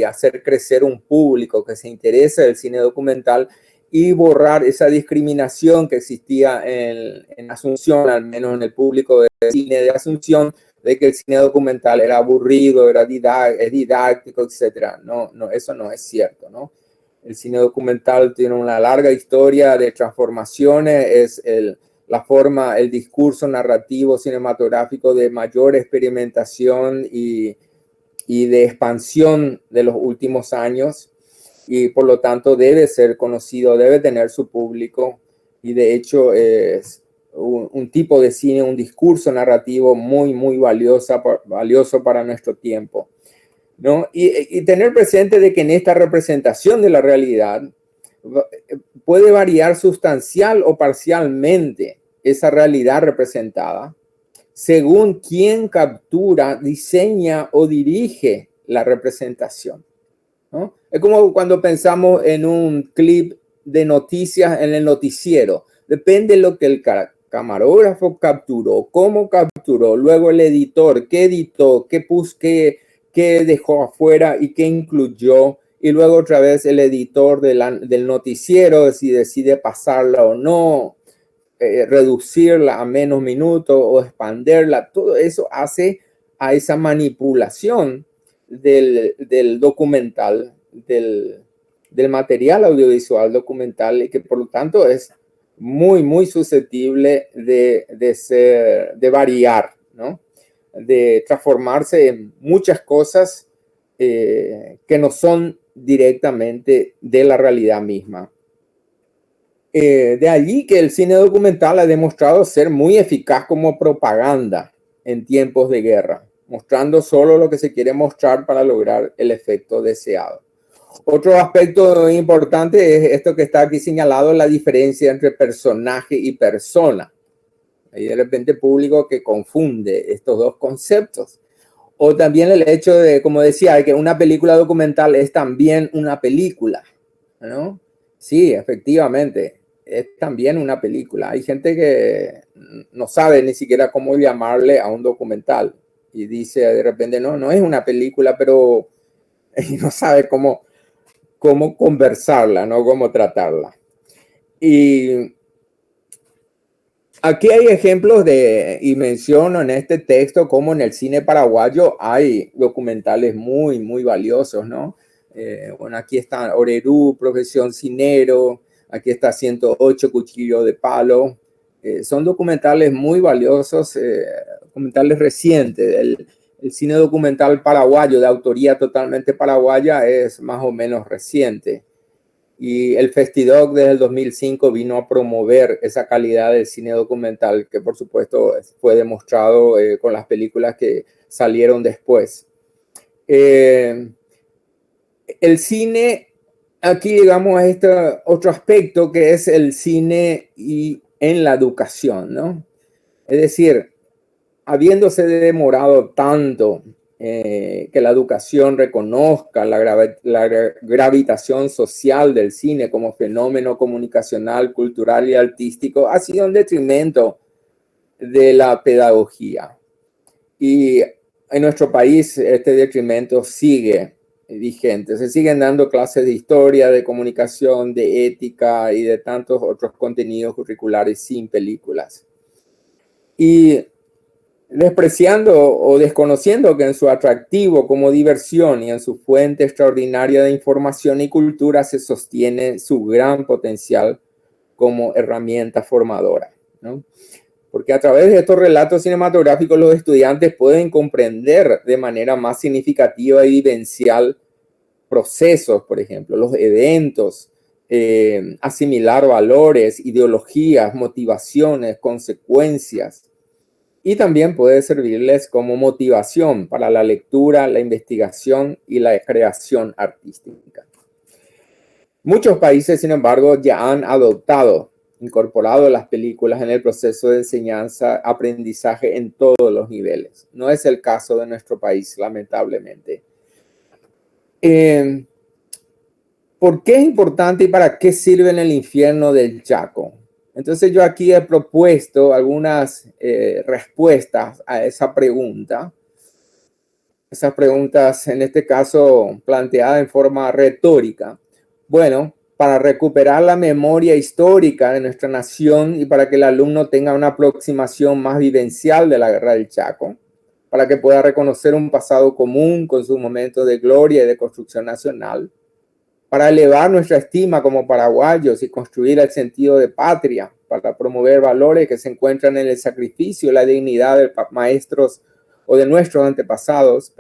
hacer crecer un público que se interese del cine documental y borrar esa discriminación que existía en Asunción, al menos en el público de cine de Asunción, de que el cine documental era aburrido, era didáctico, etc. No, eso no es cierto, ¿no? El cine documental tiene una larga historia de transformaciones, es la forma, el discurso narrativo cinematográfico de mayor experimentación y de expansión de los últimos años, y por lo tanto debe ser conocido, debe tener su público, y de hecho es un tipo de cine, un discurso narrativo muy valioso para nuestro tiempo, ¿no? Y tener presente de que en esta representación de la realidad puede variar sustancial o parcialmente esa realidad representada según quién captura, diseña o dirige la representación, ¿no? Es como cuando pensamos en un clip de noticias en el noticiero. Depende de lo que el camarógrafo capturó, cómo capturó, luego el editor, qué editó, qué dejó afuera y qué incluyó, y luego otra vez el editor del noticiero si decide pasarla o no, reducirla a menos minutos o expanderla. Todo eso hace a esa manipulación del documental, del material audiovisual documental, y que por lo tanto es muy susceptible de variar, ¿no? De transformarse en muchas cosas que no son directamente de la realidad misma. De allí que el cine documental ha demostrado ser muy eficaz como propaganda en tiempos de guerra, mostrando solo lo que se quiere mostrar para lograr el efecto deseado. Otro aspecto importante es esto que está aquí señalado, la diferencia entre personaje y persona. Hay de repente público que confunde estos dos conceptos. O también el hecho de, como decía, que una película documental es también una película, ¿no? Sí, efectivamente, es también una película. Hay gente que no sabe ni siquiera cómo llamarle a un documental y dice de repente, no es una película, pero no sabe cómo conversarla, ¿no? Cómo tratarla. Y aquí hay ejemplos y menciono en este texto cómo en el cine paraguayo hay documentales muy valiosos, ¿no? Bueno, aquí está Orerú, Profesión Cinero, aquí está 108, Cuchillo de Palo. Son documentales muy valiosos, documentales recientes. El cine documental paraguayo, de autoría totalmente paraguaya, es más o menos reciente. Y el Festidoc desde el 2005 vino a promover esa calidad del cine documental, que por supuesto fue demostrado con las películas que salieron después. El cine, aquí llegamos a este otro aspecto que es el cine y en la educación, ¿no? Es decir, habiéndose demorado tanto que la educación reconozca la gravitación social del cine como fenómeno comunicacional, cultural y artístico, ha sido en detrimento de la pedagogía. Y en nuestro país este detrimento sigue vigente. Se siguen dando clases de historia, de comunicación, de ética y de tantos otros contenidos curriculares sin películas. Y despreciando o desconociendo que en su atractivo como diversión y en su fuente extraordinaria de información y cultura se sostiene su gran potencial como herramienta formadora, ¿no? Porque a través de estos relatos cinematográficos los estudiantes pueden comprender de manera más significativa y vivencial procesos, por ejemplo, los eventos, asimilar valores, ideologías, motivaciones, consecuencias. Y también puede servirles como motivación para la lectura, la investigación y la creación artística. Muchos países, sin embargo, ya han incorporado las películas en el proceso de enseñanza, aprendizaje en todos los niveles. No es el caso de nuestro país, lamentablemente. ¿Por qué es importante y para qué sirve en el infierno del Chaco? Entonces yo aquí he propuesto algunas respuestas a esa pregunta. Esas preguntas, en este caso, planteadas en forma retórica. Bueno, para recuperar la memoria histórica de nuestra nación y para que el alumno tenga una aproximación más vivencial de la Guerra del Chaco, para que pueda reconocer un pasado común con sus momentos de gloria y de construcción nacional, para elevar nuestra estima como paraguayos y construir el sentido de patria, para promover valores que se encuentran en el sacrificio y la dignidad de maestros o de nuestros antepasados,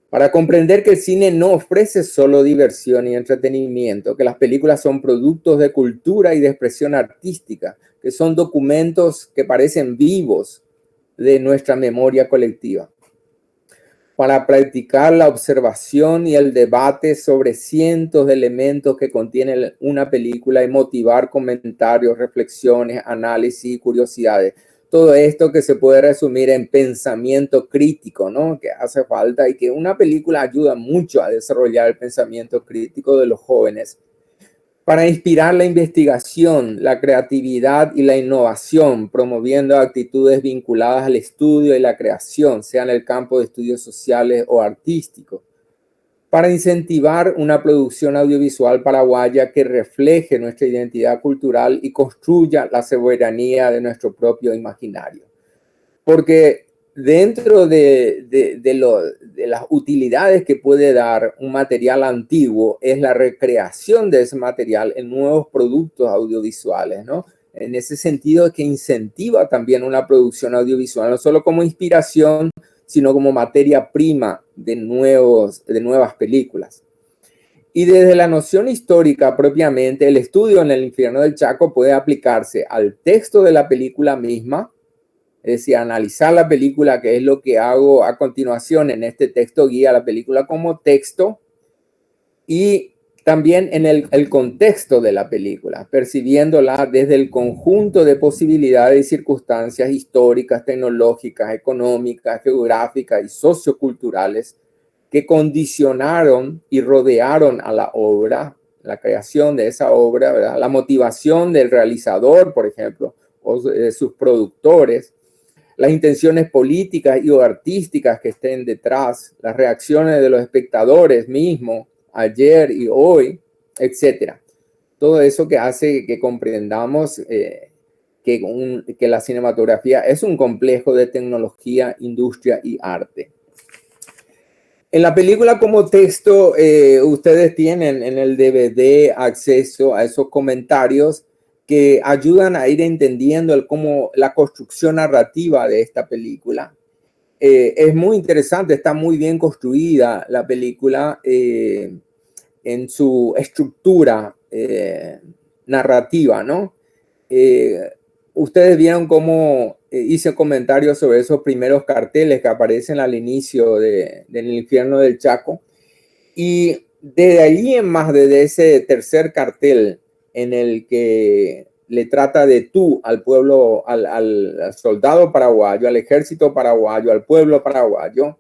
para comprender que el cine no ofrece solo diversión y entretenimiento, que las películas son productos de cultura y de expresión artística, que son documentos que parecen vivos de nuestra memoria colectiva, para practicar la observación y el debate sobre cientos de elementos que contiene una película y motivar comentarios, reflexiones, análisis y curiosidades. Todo esto que se puede resumir en pensamiento crítico, ¿no? Que hace falta y que una película ayuda mucho a desarrollar el pensamiento crítico de los jóvenes, para inspirar la investigación, la creatividad y la innovación, promoviendo actitudes vinculadas al estudio y la creación, sea en el campo de estudios sociales o artísticos, para incentivar una producción audiovisual paraguaya que refleje nuestra identidad cultural y construya la soberanía de nuestro propio imaginario. Porque dentro de las utilidades que puede dar un material antiguo es la recreación de ese material en nuevos productos audiovisuales, ¿no? En ese sentido es que incentiva también una producción audiovisual, no solo como inspiración, sino como materia prima de nuevas películas. Y desde la noción histórica propiamente, el estudio en el infierno del Chaco puede aplicarse al texto de la película misma, es decir, analizar la película, que es lo que hago a continuación en este texto guía, la película como texto, y también en el contexto de la película, percibiéndola desde el conjunto de posibilidades y circunstancias históricas, tecnológicas, económicas, geográficas y socioculturales que condicionaron y rodearon a la obra, la creación de esa obra, ¿verdad? La motivación del realizador, por ejemplo, o de sus productores, las intenciones políticas y o artísticas que estén detrás, las reacciones de los espectadores mismos, ayer y hoy, etcétera. Todo eso que hace que comprendamos que la cinematografía es un complejo de tecnología, industria y arte. En la película como texto, ustedes tienen en el DVD acceso a esos comentarios que ayudan a ir entendiendo cómo la construcción narrativa de esta película. Es muy interesante, está muy bien construida la película en su estructura narrativa, ¿no? Ustedes vieron cómo hice comentarios sobre esos primeros carteles que aparecen al inicio del infierno del Chaco. Y desde allí en más, desde ese tercer cartel en el que le trata de tú al pueblo, al soldado paraguayo, al ejército paraguayo, al pueblo paraguayo,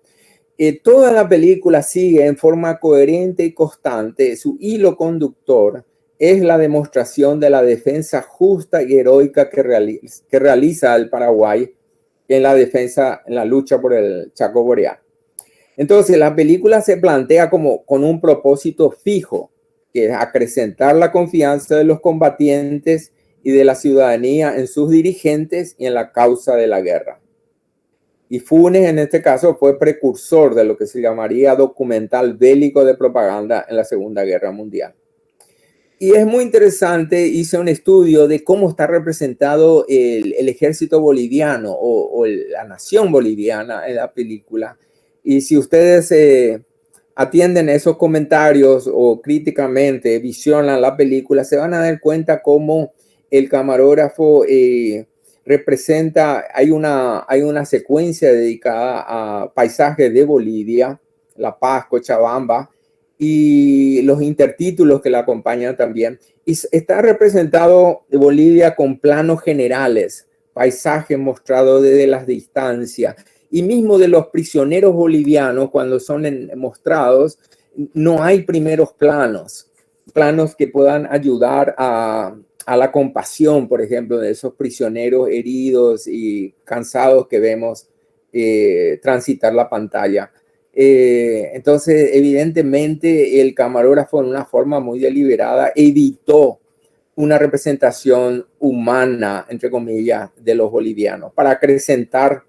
toda la película sigue en forma coherente y constante. Su hilo conductor es la demostración de la defensa justa y heroica que realiza el Paraguay en la defensa, en la lucha por el Chaco Boreal. Entonces, la película se plantea como con un propósito fijo, que es acrecentar la confianza de los combatientes y de la ciudadanía en sus dirigentes y en la causa de la guerra. Y Funes, en este caso, fue precursor de lo que se llamaría documental bélico de propaganda en la Segunda Guerra Mundial. Y es muy interesante, hice un estudio de cómo está representado el ejército boliviano o la nación boliviana en la película. Y si ustedes atienden esos comentarios o críticamente visionan la película, se van a dar cuenta cómo el camarógrafo representa, hay una secuencia dedicada a paisajes de Bolivia, La Paz, Cochabamba, y los intertítulos que la acompañan también. Y está representado de Bolivia con planos generales, paisajes mostrados desde las distancias. Y mismo de los prisioneros bolivianos, cuando son mostrados, no hay primeros planos que puedan ayudar a la compasión, por ejemplo, de esos prisioneros heridos y cansados que vemos transitar la pantalla. Entonces, evidentemente, el camarógrafo en una forma muy deliberada evitó una representación humana, entre comillas, de los bolivianos para acrecentar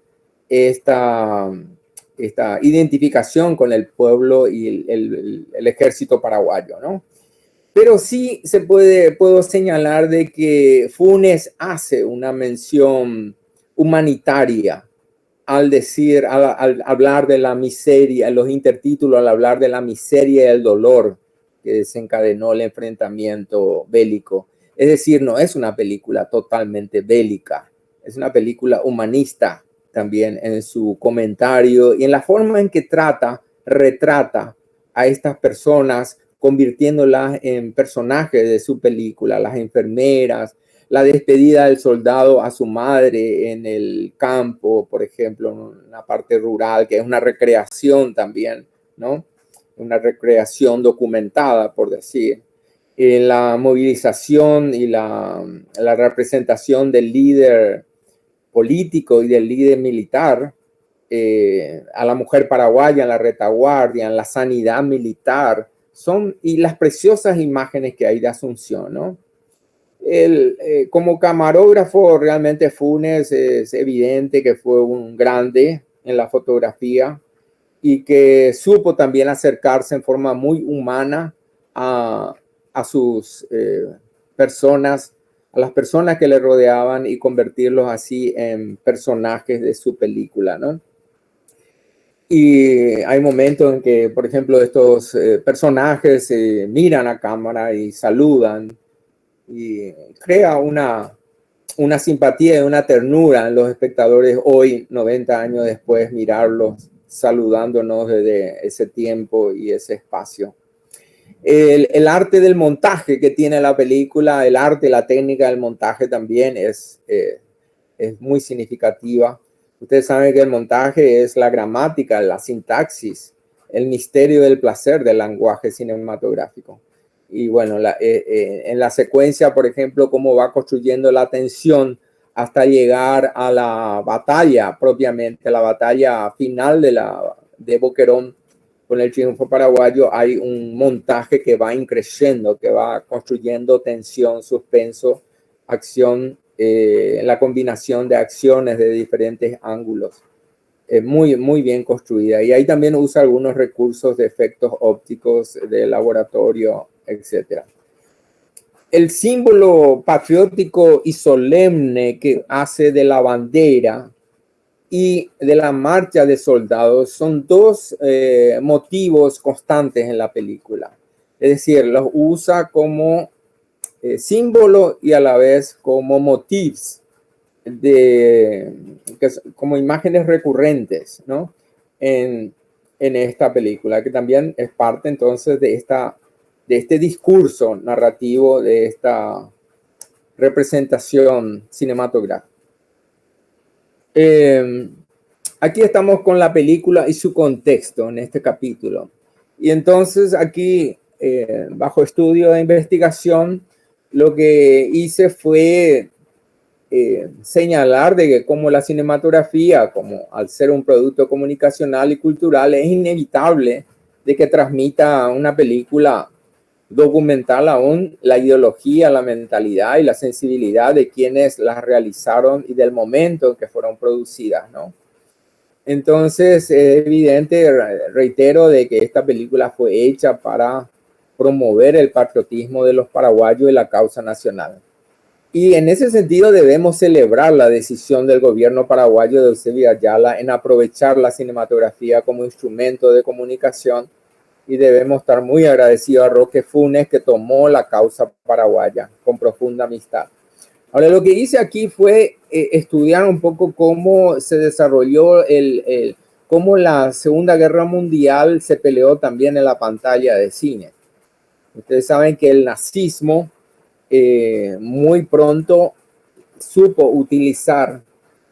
esta identificación con el pueblo y el ejército paraguayo, ¿no? Pero sí puedo señalar de que Funes hace una mención humanitaria al decir, al hablar de la miseria, los intertítulos al hablar de la miseria y el dolor que desencadenó el enfrentamiento bélico. Es decir, no es una película totalmente bélica, es una película humanista también en su comentario y en la forma en que retrata a estas personas, convirtiéndolas en personajes de su película, las enfermeras, la despedida del soldado a su madre en el campo, por ejemplo, en una parte rural, que es una recreación también, ¿no? Una recreación documentada, por decir. En la movilización y la representación del líder político y del líder militar, a la mujer paraguaya en la retaguardia, en la sanidad militar, y las preciosas imágenes que hay de Asunción, ¿no? Como camarógrafo, realmente Funes es evidente que fue un grande en la fotografía y que supo también acercarse en forma muy humana a sus personas, a las personas que le rodeaban y convertirlos así en personajes de su película, ¿no? Y hay momentos en que, por ejemplo, estos personajes miran a cámara y saludan y crea una simpatía y una ternura en los espectadores hoy, 90 años después, mirarlos saludándonos desde ese tiempo y ese espacio. El arte del montaje que tiene la película, el arte, la técnica del montaje también es muy significativa. Ustedes saben que el montaje es la gramática, la sintaxis, el misterio del placer del lenguaje cinematográfico. Y bueno, en la secuencia, por ejemplo, cómo va construyendo la tensión hasta llegar a la batalla propiamente, la batalla final de Boquerón con el triunfo paraguayo, hay un montaje que va increciendo, que va construyendo tensión, suspenso, acción, la combinación de acciones de diferentes ángulos. Muy, muy bien construida. Y ahí también usa algunos recursos de efectos ópticos de laboratorio, etc. El símbolo patriótico y solemne que hace de la bandera y de la marcha de soldados son dos motivos constantes en la película. Es decir, los usa como símbolo y a la vez como motifs, como imágenes recurrentes, ¿no? En esta película, que también es parte entonces de este discurso narrativo, de esta representación cinematográfica. Aquí estamos con la película y su contexto en este capítulo. Y entonces aquí, bajo estudio de investigación, lo que hice fue señalar de que como la cinematografía, como al ser un producto comunicacional y cultural, es inevitable de que transmita una película documental aún la ideología, la mentalidad y la sensibilidad de quienes las realizaron y del momento en que fueron producidas, ¿no? Entonces, es evidente, reitero, de que esta película fue hecha para promover el patriotismo de los paraguayos y la causa nacional. Y en ese sentido debemos celebrar la decisión del gobierno paraguayo de Eusebio Ayala en aprovechar la cinematografía como instrumento de comunicación y debemos estar muy agradecidos a Roque Funes, que tomó la causa paraguaya con profunda amistad. Ahora, lo que hice aquí fue estudiar un poco cómo se desarrolló cómo la Segunda Guerra Mundial se peleó también en la pantalla de cine. Ustedes saben que el nazismo muy pronto supo utilizar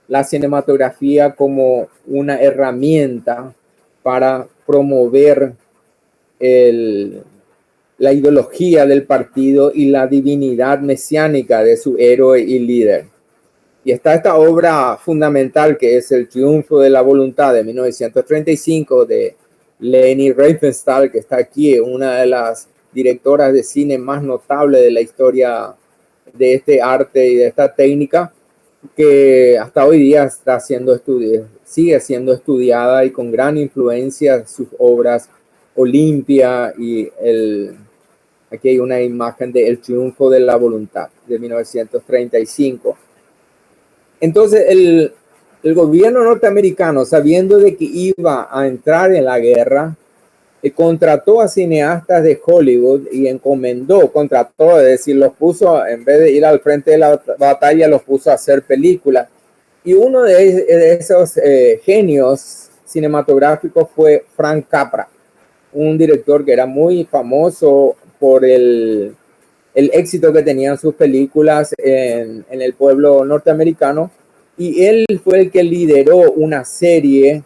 la cinematografía como una herramienta para promover la ideología del partido y la divinidad mesiánica de su héroe y líder. Y está esta obra fundamental que es El triunfo de la voluntad de 1935 de Leni Riefenstahl, que está aquí, una de las directoras de cine más notables de la historia de este arte y de esta técnica, que hasta hoy día sigue siendo estudiada y con gran influencia sus obras Olimpia y aquí hay una imagen de El triunfo de la voluntad de 1935. Entonces el gobierno norteamericano, sabiendo de que iba a entrar en la guerra, contrató a cineastas de Hollywood y contrató, es decir, los puso, en vez de ir al frente de la batalla, los puso a hacer películas. Y uno de esos genios cinematográficos fue Frank Capra, un director que era muy famoso por el éxito que tenían sus películas en el pueblo norteamericano. Y él fue el que lideró una serie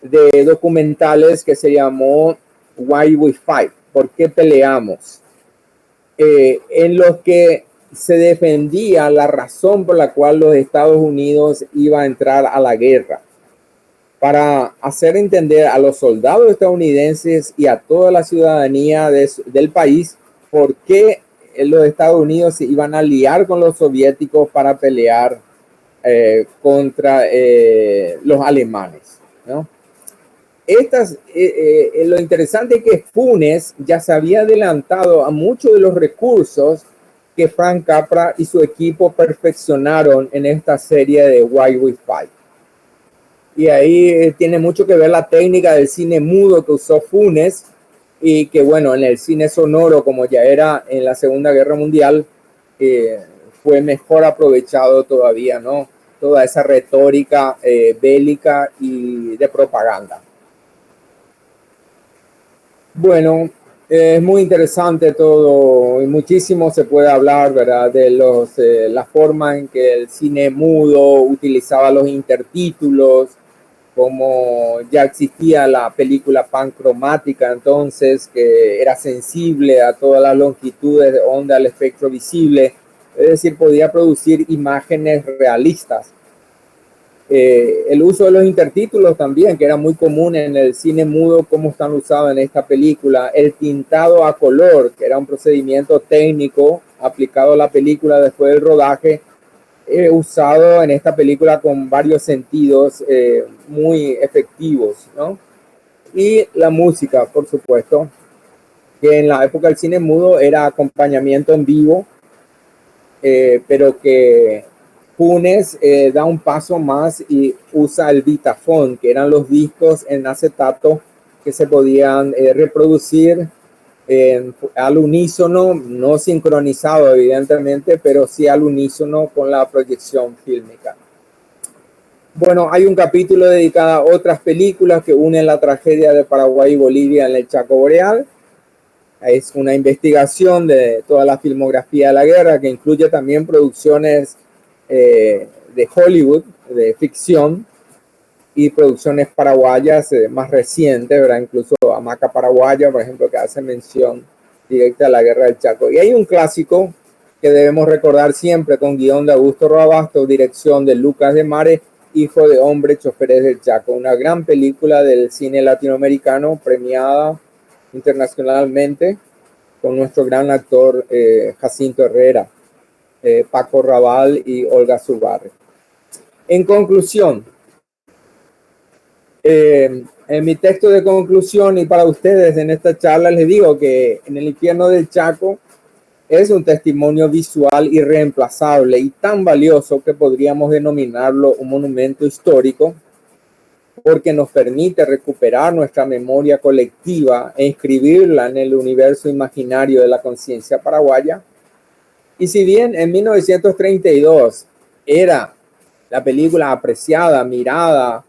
de documentales que se llamó Why We Fight, ¿por qué peleamos? En los que se defendía la razón por la cual los Estados Unidos iba a entrar a la guerra, para hacer entender a los soldados estadounidenses y a toda la ciudadanía del país por qué los Estados Unidos se iban a aliar con los soviéticos para pelear contra los alemanes, ¿no? Lo interesante es que Funes ya se había adelantado a muchos de los recursos que Frank Capra y su equipo perfeccionaron en esta serie de Why We Fight. Y ahí tiene mucho que ver la técnica del cine mudo que usó Funes, y que bueno, en el cine sonoro, como ya era en la Segunda Guerra Mundial, fue mejor aprovechado todavía, ¿no? Toda esa retórica bélica y de propaganda. Bueno, es muy interesante todo y muchísimo se puede hablar, ¿verdad? De la forma en que el cine mudo utilizaba los intertítulos, como ya existía la película pancromática entonces, que era sensible a todas las longitudes de onda del espectro visible, es decir, podía producir imágenes realistas. El uso de los intertítulos también, que era muy común en el cine mudo, como están usados en esta película. El tintado a color, que era un procedimiento técnico aplicado a la película después del rodaje, usado en esta película con varios sentidos muy efectivos, ¿no? Y la música, por supuesto, que en la época del cine mudo era acompañamiento en vivo, pero que Funes da un paso más y usa el Vitaphone, que eran los discos en acetato que se podían reproducir al unísono, no sincronizado evidentemente, pero sí al unísono con la proyección fílmica. Bueno, hay un capítulo dedicado a otras películas que unen la tragedia de Paraguay y Bolivia en el Chaco Boreal. Es una investigación de toda la filmografía de la guerra, que incluye también producciones de Hollywood, de ficción, y producciones paraguayas más recientes, ¿verdad? Incluso Hamaca Paraguaya, por ejemplo, que hace mención directa a la Guerra del Chaco. Y hay un clásico que debemos recordar siempre, con guión de Augusto Roabasto, dirección de Lucas de Mare, Hijo de Hombre, Choferes del Chaco, una gran película del cine latinoamericano, premiada internacionalmente, con nuestro gran actor Jacinto Herrera, Paco Raval y Olga Zubarre. En conclusión, en mi texto de conclusión y para ustedes en esta charla les digo que En el infierno del Chaco es un testimonio visual irreemplazable y tan valioso que podríamos denominarlo un monumento histórico, porque nos permite recuperar nuestra memoria colectiva e inscribirla en el universo imaginario de la conciencia paraguaya. Y si bien en 1932 era la película apreciada, mirada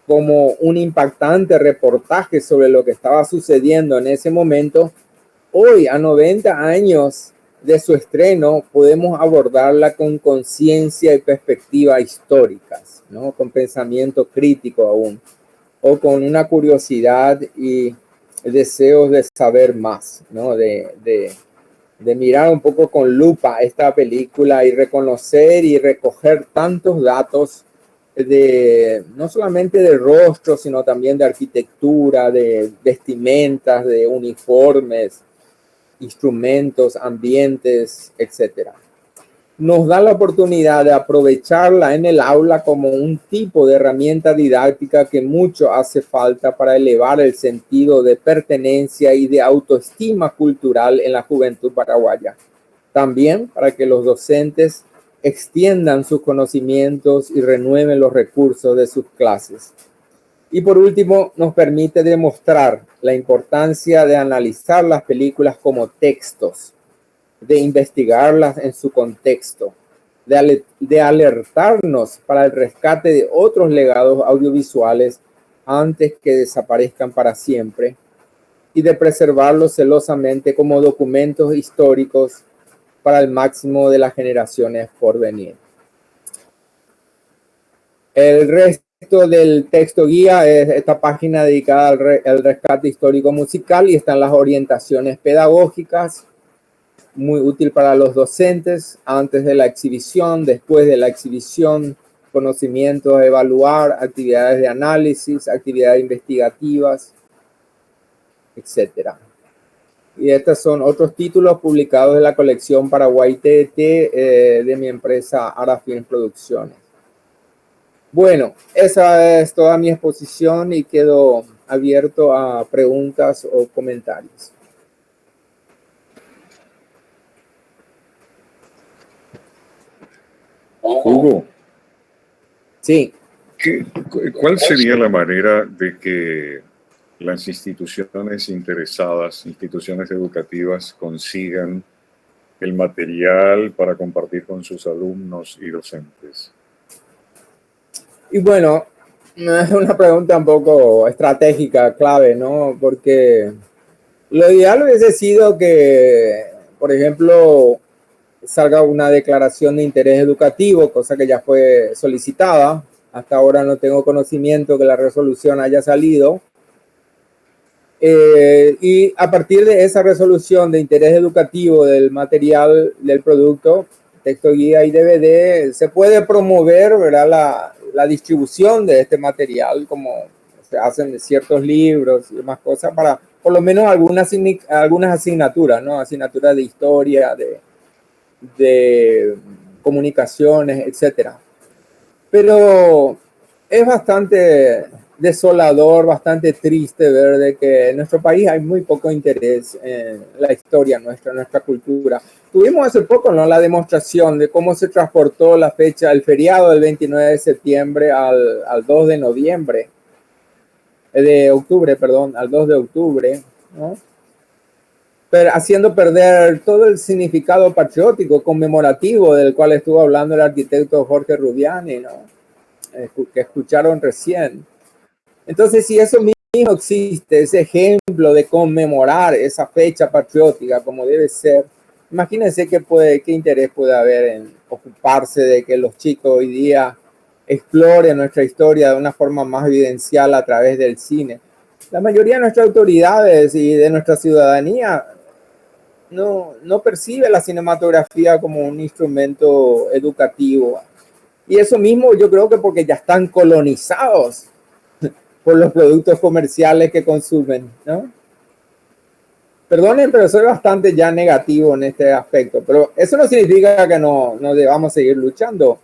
como un impactante reportaje sobre lo que estaba sucediendo en ese momento, hoy, a 90 años de su estreno, podemos abordarla con conciencia y perspectiva históricas, ¿no? Con pensamiento crítico aún, o con una curiosidad y deseos de saber más, ¿no? De mirar un poco con lupa esta película y reconocer y recoger tantos datos no solamente de rostro, sino también de arquitectura, de vestimentas, de uniformes, instrumentos, ambientes, etcétera. Nos da la oportunidad de aprovecharla en el aula como un tipo de herramienta didáctica que mucho hace falta para elevar el sentido de pertenencia y de autoestima cultural en la juventud paraguaya. También para que los docentes extiendan sus conocimientos y renueven los recursos de sus clases. Y por último, nos permite demostrar la importancia de analizar las películas como textos, de investigarlas en su contexto, de alertarnos para el rescate de otros legados audiovisuales antes que desaparezcan para siempre y de preservarlos celosamente como documentos históricos para el máximo de las generaciones por venir. El resto del texto guía es esta página dedicada al rescate histórico musical y están las orientaciones pedagógicas, muy útil para los docentes antes de la exhibición, después de la exhibición, conocimientos a evaluar, actividades de análisis, actividades investigativas, etc. Y estos son otros títulos publicados en la colección Paraguay TDT de mi empresa Arafilm Producciones. Bueno, esa es toda mi exposición y quedo abierto a preguntas o comentarios. Hugo, sí. ¿Cuál sería la manera de que las instituciones interesadas, instituciones educativas, consigan el material para compartir con sus alumnos y docentes? Y bueno, es una pregunta un poco estratégica, clave, ¿no? Porque lo ideal hubiese sido que, por ejemplo, salga una declaración de interés educativo, cosa que ya fue solicitada. Hasta ahora no tengo conocimiento que la resolución haya salido. Y a partir de esa resolución de interés educativo del material del producto, texto guía y DVD, se puede promover, ¿verdad?, la distribución de este material, como se hacen de ciertos libros y demás cosas, para por lo menos algunas asignaturas, ¿no? Asignaturas de historia, de comunicaciones, etcétera. Pero es bastante desolador, bastante triste ver de que en nuestro país hay muy poco interés en la historia nuestra cultura. Tuvimos hace poco, ¿no?, la demostración de cómo se transportó la fecha, el feriado del 29 de septiembre al 2 de noviembre, de octubre, perdón, al 2 de octubre, ¿no? Pero haciendo perder todo el significado patriótico, conmemorativo, del cual estuvo hablando el arquitecto Jorge Rubiani, ¿no?, que escucharon recién. Entonces, si eso mismo existe, ese ejemplo de conmemorar esa fecha patriótica como debe ser, imagínense qué interés puede haber en ocuparse de que los chicos hoy día exploren nuestra historia de una forma más evidencial a través del cine. La mayoría de nuestras autoridades y de nuestra ciudadanía no percibe la cinematografía como un instrumento educativo. Y eso mismo yo creo que porque ya están colonizados por los productos comerciales que consumen, ¿no? Perdonen, pero soy bastante ya negativo en este aspecto. Pero eso no significa que no debamos seguir luchando.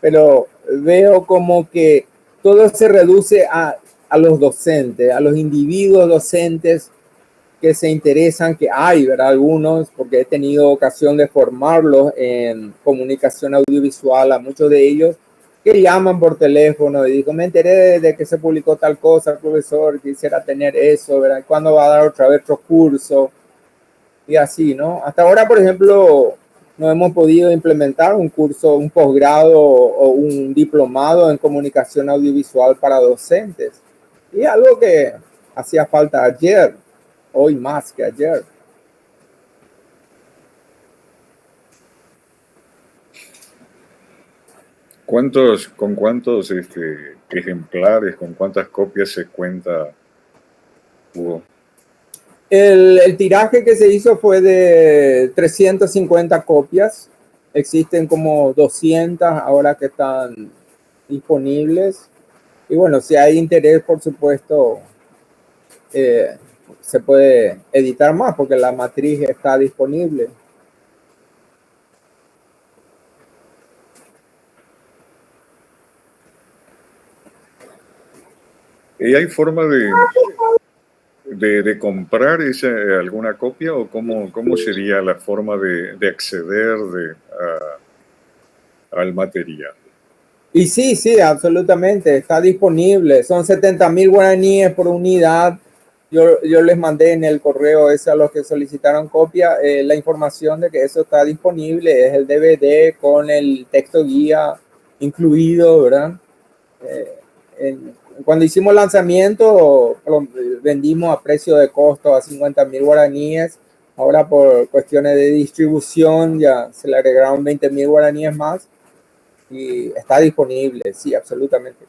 Pero veo como que todo se reduce a los docentes, a los individuos docentes que se interesan, que hay, ¿verdad?, algunos, porque he tenido ocasión de formarlos en comunicación audiovisual, a muchos de ellos, que llaman por teléfono y digo, me enteré de que se publicó tal cosa, profesor, quisiera tener eso, ¿verdad?, ¿cuándo va a dar otra vez otro curso? Y así, ¿no? Hasta ahora, por ejemplo, no hemos podido implementar un curso, un posgrado o un diplomado en comunicación audiovisual para docentes. Y algo que hacía falta ayer, hoy más que ayer. ¿Con cuántos ejemplares, con cuántas copias se cuenta, Hugo? El tiraje que se hizo fue de 350 copias. Existen como 200 ahora que están disponibles. Y bueno, si hay interés, por supuesto, se puede editar más porque la matriz está disponible. ¿Y hay forma de comprar alguna copia o cómo sería la forma de acceder al material? Y sí, absolutamente, está disponible. Son 70.000 guaraníes por unidad. Yo les mandé en el correo ese a los que solicitaron copia la información de que eso está disponible. Es el DVD con el texto guía incluido, ¿verdad? Cuando hicimos el lanzamiento, lo vendimos a precio de costo a 50.000 guaraníes. Ahora por cuestiones de distribución ya se le agregaron 20.000 guaraníes más. Y está disponible, sí, absolutamente.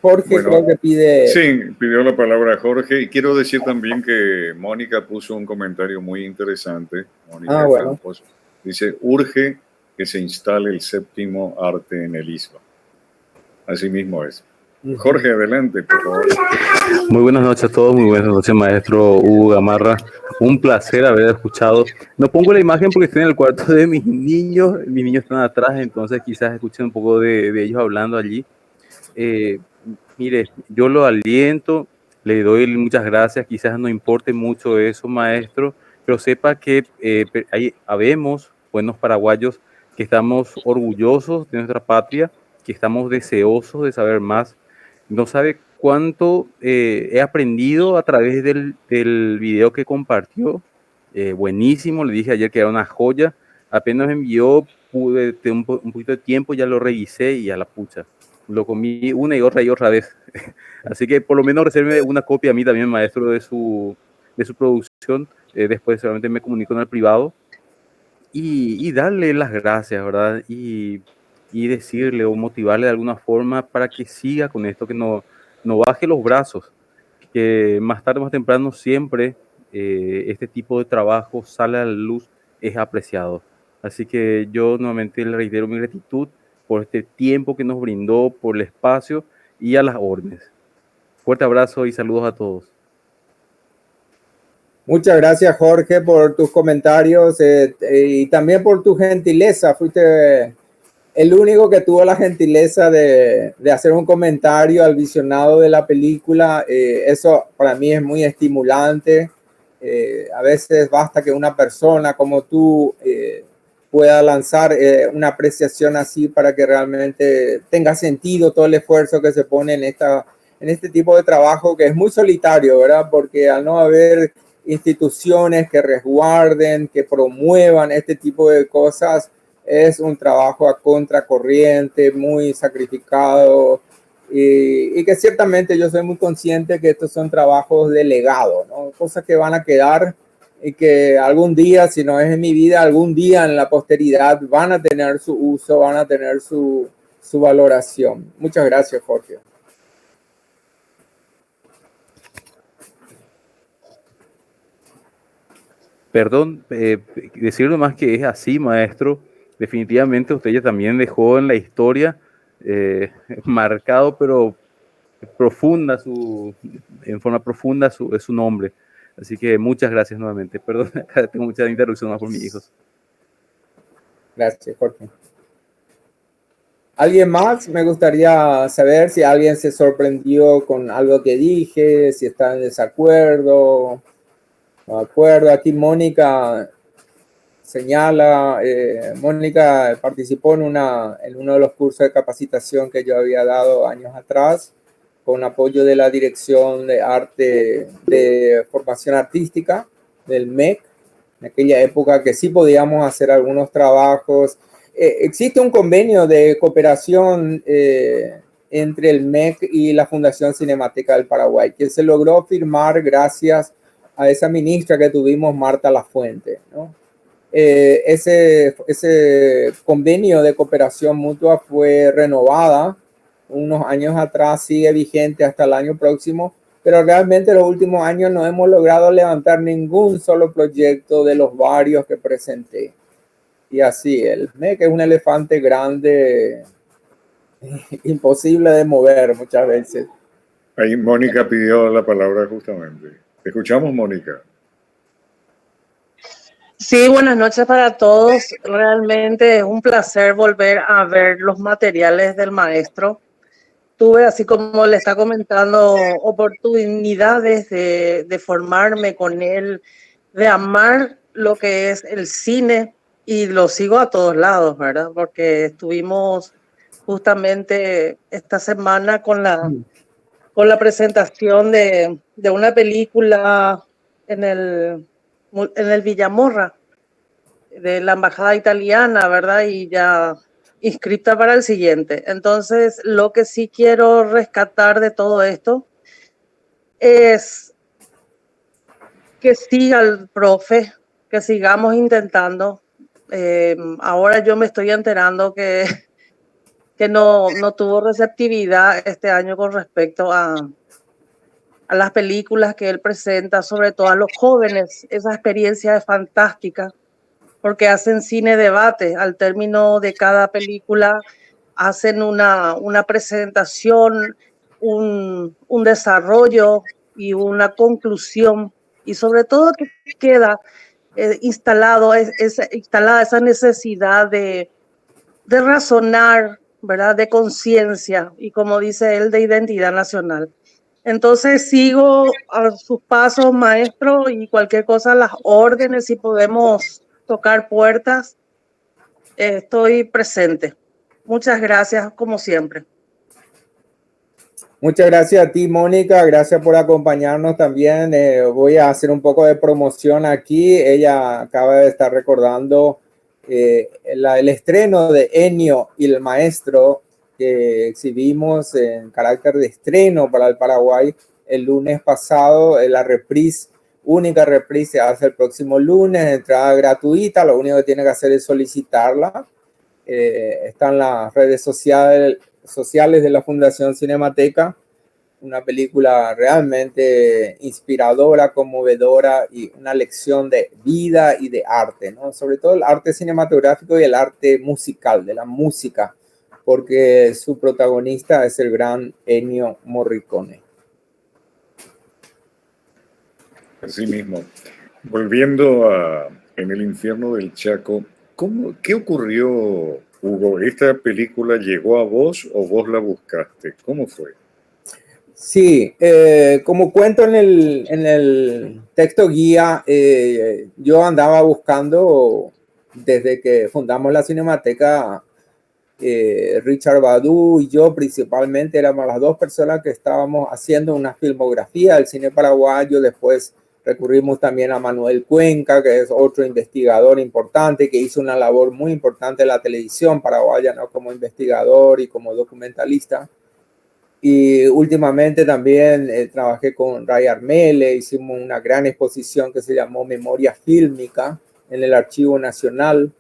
Jorge, Bueno, creo que pide... Sí, pidió la palabra Jorge. Y quiero decir también que Mónica puso un comentario muy interesante. Mónica bueno. Campos dice, urge que se instale el séptimo arte en el ISBA. Así mismo es. Jorge, adelante, por favor. Muy buenas noches a todos, muy buenas noches, maestro Hugo Gamarra. Un placer haber escuchado. No pongo la imagen porque estoy en el cuarto de mis niños están atrás, entonces quizás escuchen un poco de ellos hablando allí. Mire, yo lo aliento, le doy muchas gracias, quizás no importe mucho eso, maestro, pero sepa que habemos buenos paraguayos que estamos orgullosos de nuestra patria, que estamos deseosos de saber más. No sabe cuánto he aprendido a través del video que compartió. Buenísimo, le dije ayer que era una joya. Apenas me envió, pude tener un poquito de tiempo, ya lo revisé y a la pucha. Lo comí una y otra vez. Así que por lo menos reserve una copia a mí también, maestro, de su producción. Después solamente me comunico en el privado. Y darle las gracias, ¿verdad? Y decirle o motivarle de alguna forma para que siga con esto, que no baje los brazos, que más tarde o más temprano siempre este tipo de trabajo sale a la luz, es apreciado. Así que yo nuevamente le reitero mi gratitud por este tiempo que nos brindó, por el espacio y a las órdenes. Fuerte abrazo y saludos a todos. Muchas gracias, Jorge, por tus comentarios y también por tu gentileza. Fuiste el único que tuvo la gentileza de hacer un comentario al visionado de la película. Eso para mí es muy estimulante. A veces basta que una persona como tú pueda lanzar una apreciación así para que realmente tenga sentido todo el esfuerzo que se pone en este tipo de trabajo, que es muy solitario, ¿verdad? Porque al no haber instituciones que resguarden, que promuevan este tipo de cosas, es un trabajo a contracorriente, muy sacrificado, y que ciertamente yo soy muy consciente que estos son trabajos de legado, ¿no? Cosas que van a quedar y que algún día, si no es en mi vida, algún día en la posteridad van a tener su uso, van a tener su valoración. Muchas gracias, Jorge. Perdón, decir nomás que es así, maestro. Definitivamente usted ya también dejó en la historia marcado, pero en forma profunda es su nombre. Así que muchas gracias nuevamente. Perdón, tengo mucha interrupción más por mis hijos. Gracias, Jorge. ¿Alguien más? Me gustaría saber si alguien se sorprendió con algo que dije, si está en desacuerdo. De acuerdo, aquí Mónica señala, Mónica participó en uno de los cursos de capacitación que yo había dado años atrás, con apoyo de la Dirección de Arte de Formación Artística del MEC, en aquella época que sí podíamos hacer algunos trabajos. Existe un convenio de cooperación entre el MEC y la Fundación Cinemateca del Paraguay, que se logró firmar gracias a esa ministra que tuvimos, Marta Lafuente, ¿no? Ese convenio de cooperación mutua fue renovada unos años atrás, sigue vigente hasta el año próximo, pero realmente los últimos años no hemos logrado levantar ningún solo proyecto de los varios que presenté. Y así, el MEC es un elefante grande imposible de mover muchas veces. Ahí Mónica pidió la palabra justamente. Te escuchamos, Mónica. Sí, buenas noches para todos. Realmente es un placer volver a ver los materiales del maestro. Tuve, así como le está comentando, oportunidades de formarme con él, de amar lo que es el cine y lo sigo a todos lados, ¿verdad? Porque estuvimos justamente esta semana con la presentación de una película en el Villamorra, de la embajada italiana, ¿verdad? Y ya inscripta para el siguiente. Entonces, lo que sí quiero rescatar de todo esto es que siga el profe, que sigamos intentando. Ahora yo me estoy enterando que no tuvo receptividad este año con respecto a las películas que él presenta, sobre todo a los jóvenes. Esa experiencia es fantástica, porque hacen cine debate. Al término de cada película hacen una presentación, un desarrollo y una conclusión, y sobre todo que queda instalada esa necesidad de razonar, ¿verdad? De conciencia y, como dice él, de identidad nacional. Entonces sigo a sus pasos, maestro, y cualquier cosa, las órdenes, si podemos tocar puertas, estoy presente. Muchas gracias, como siempre. Muchas gracias a ti, Mónica. Gracias por acompañarnos también. Voy a hacer un poco de promoción aquí. Ella acaba de estar recordando el estreno de Ennio y el Maestro, que exhibimos en carácter de estreno para el Paraguay el lunes pasado. La reprise, única reprise, se hace el próximo lunes, entrada gratuita. Lo único que tiene que hacer es solicitarla. Está en las redes sociales de la Fundación Cinemateca. Una película realmente inspiradora, conmovedora y una lección de vida y de arte, ¿no? Sobre todo el arte cinematográfico y el arte musical, de la música, porque su protagonista es el gran Ennio Morricone. Así mismo. Volviendo a En el infierno del Chaco, ¿qué ocurrió, Hugo? ¿Esta película llegó a vos o vos la buscaste? ¿Cómo fue? Sí, como cuento en el texto guía, yo andaba buscando desde que fundamos la Cinemateca. Richard Badu y yo principalmente éramos las dos personas que estábamos haciendo una filmografía del cine paraguayo. Después recurrimos también a Manuel Cuenca, que es otro investigador importante, que hizo una labor muy importante en la televisión paraguaya, ¿no? Como investigador y como documentalista. Y últimamente también trabajé con Ray Armele, hicimos una gran exposición que se llamó Memoria Fílmica en el Archivo Nacional.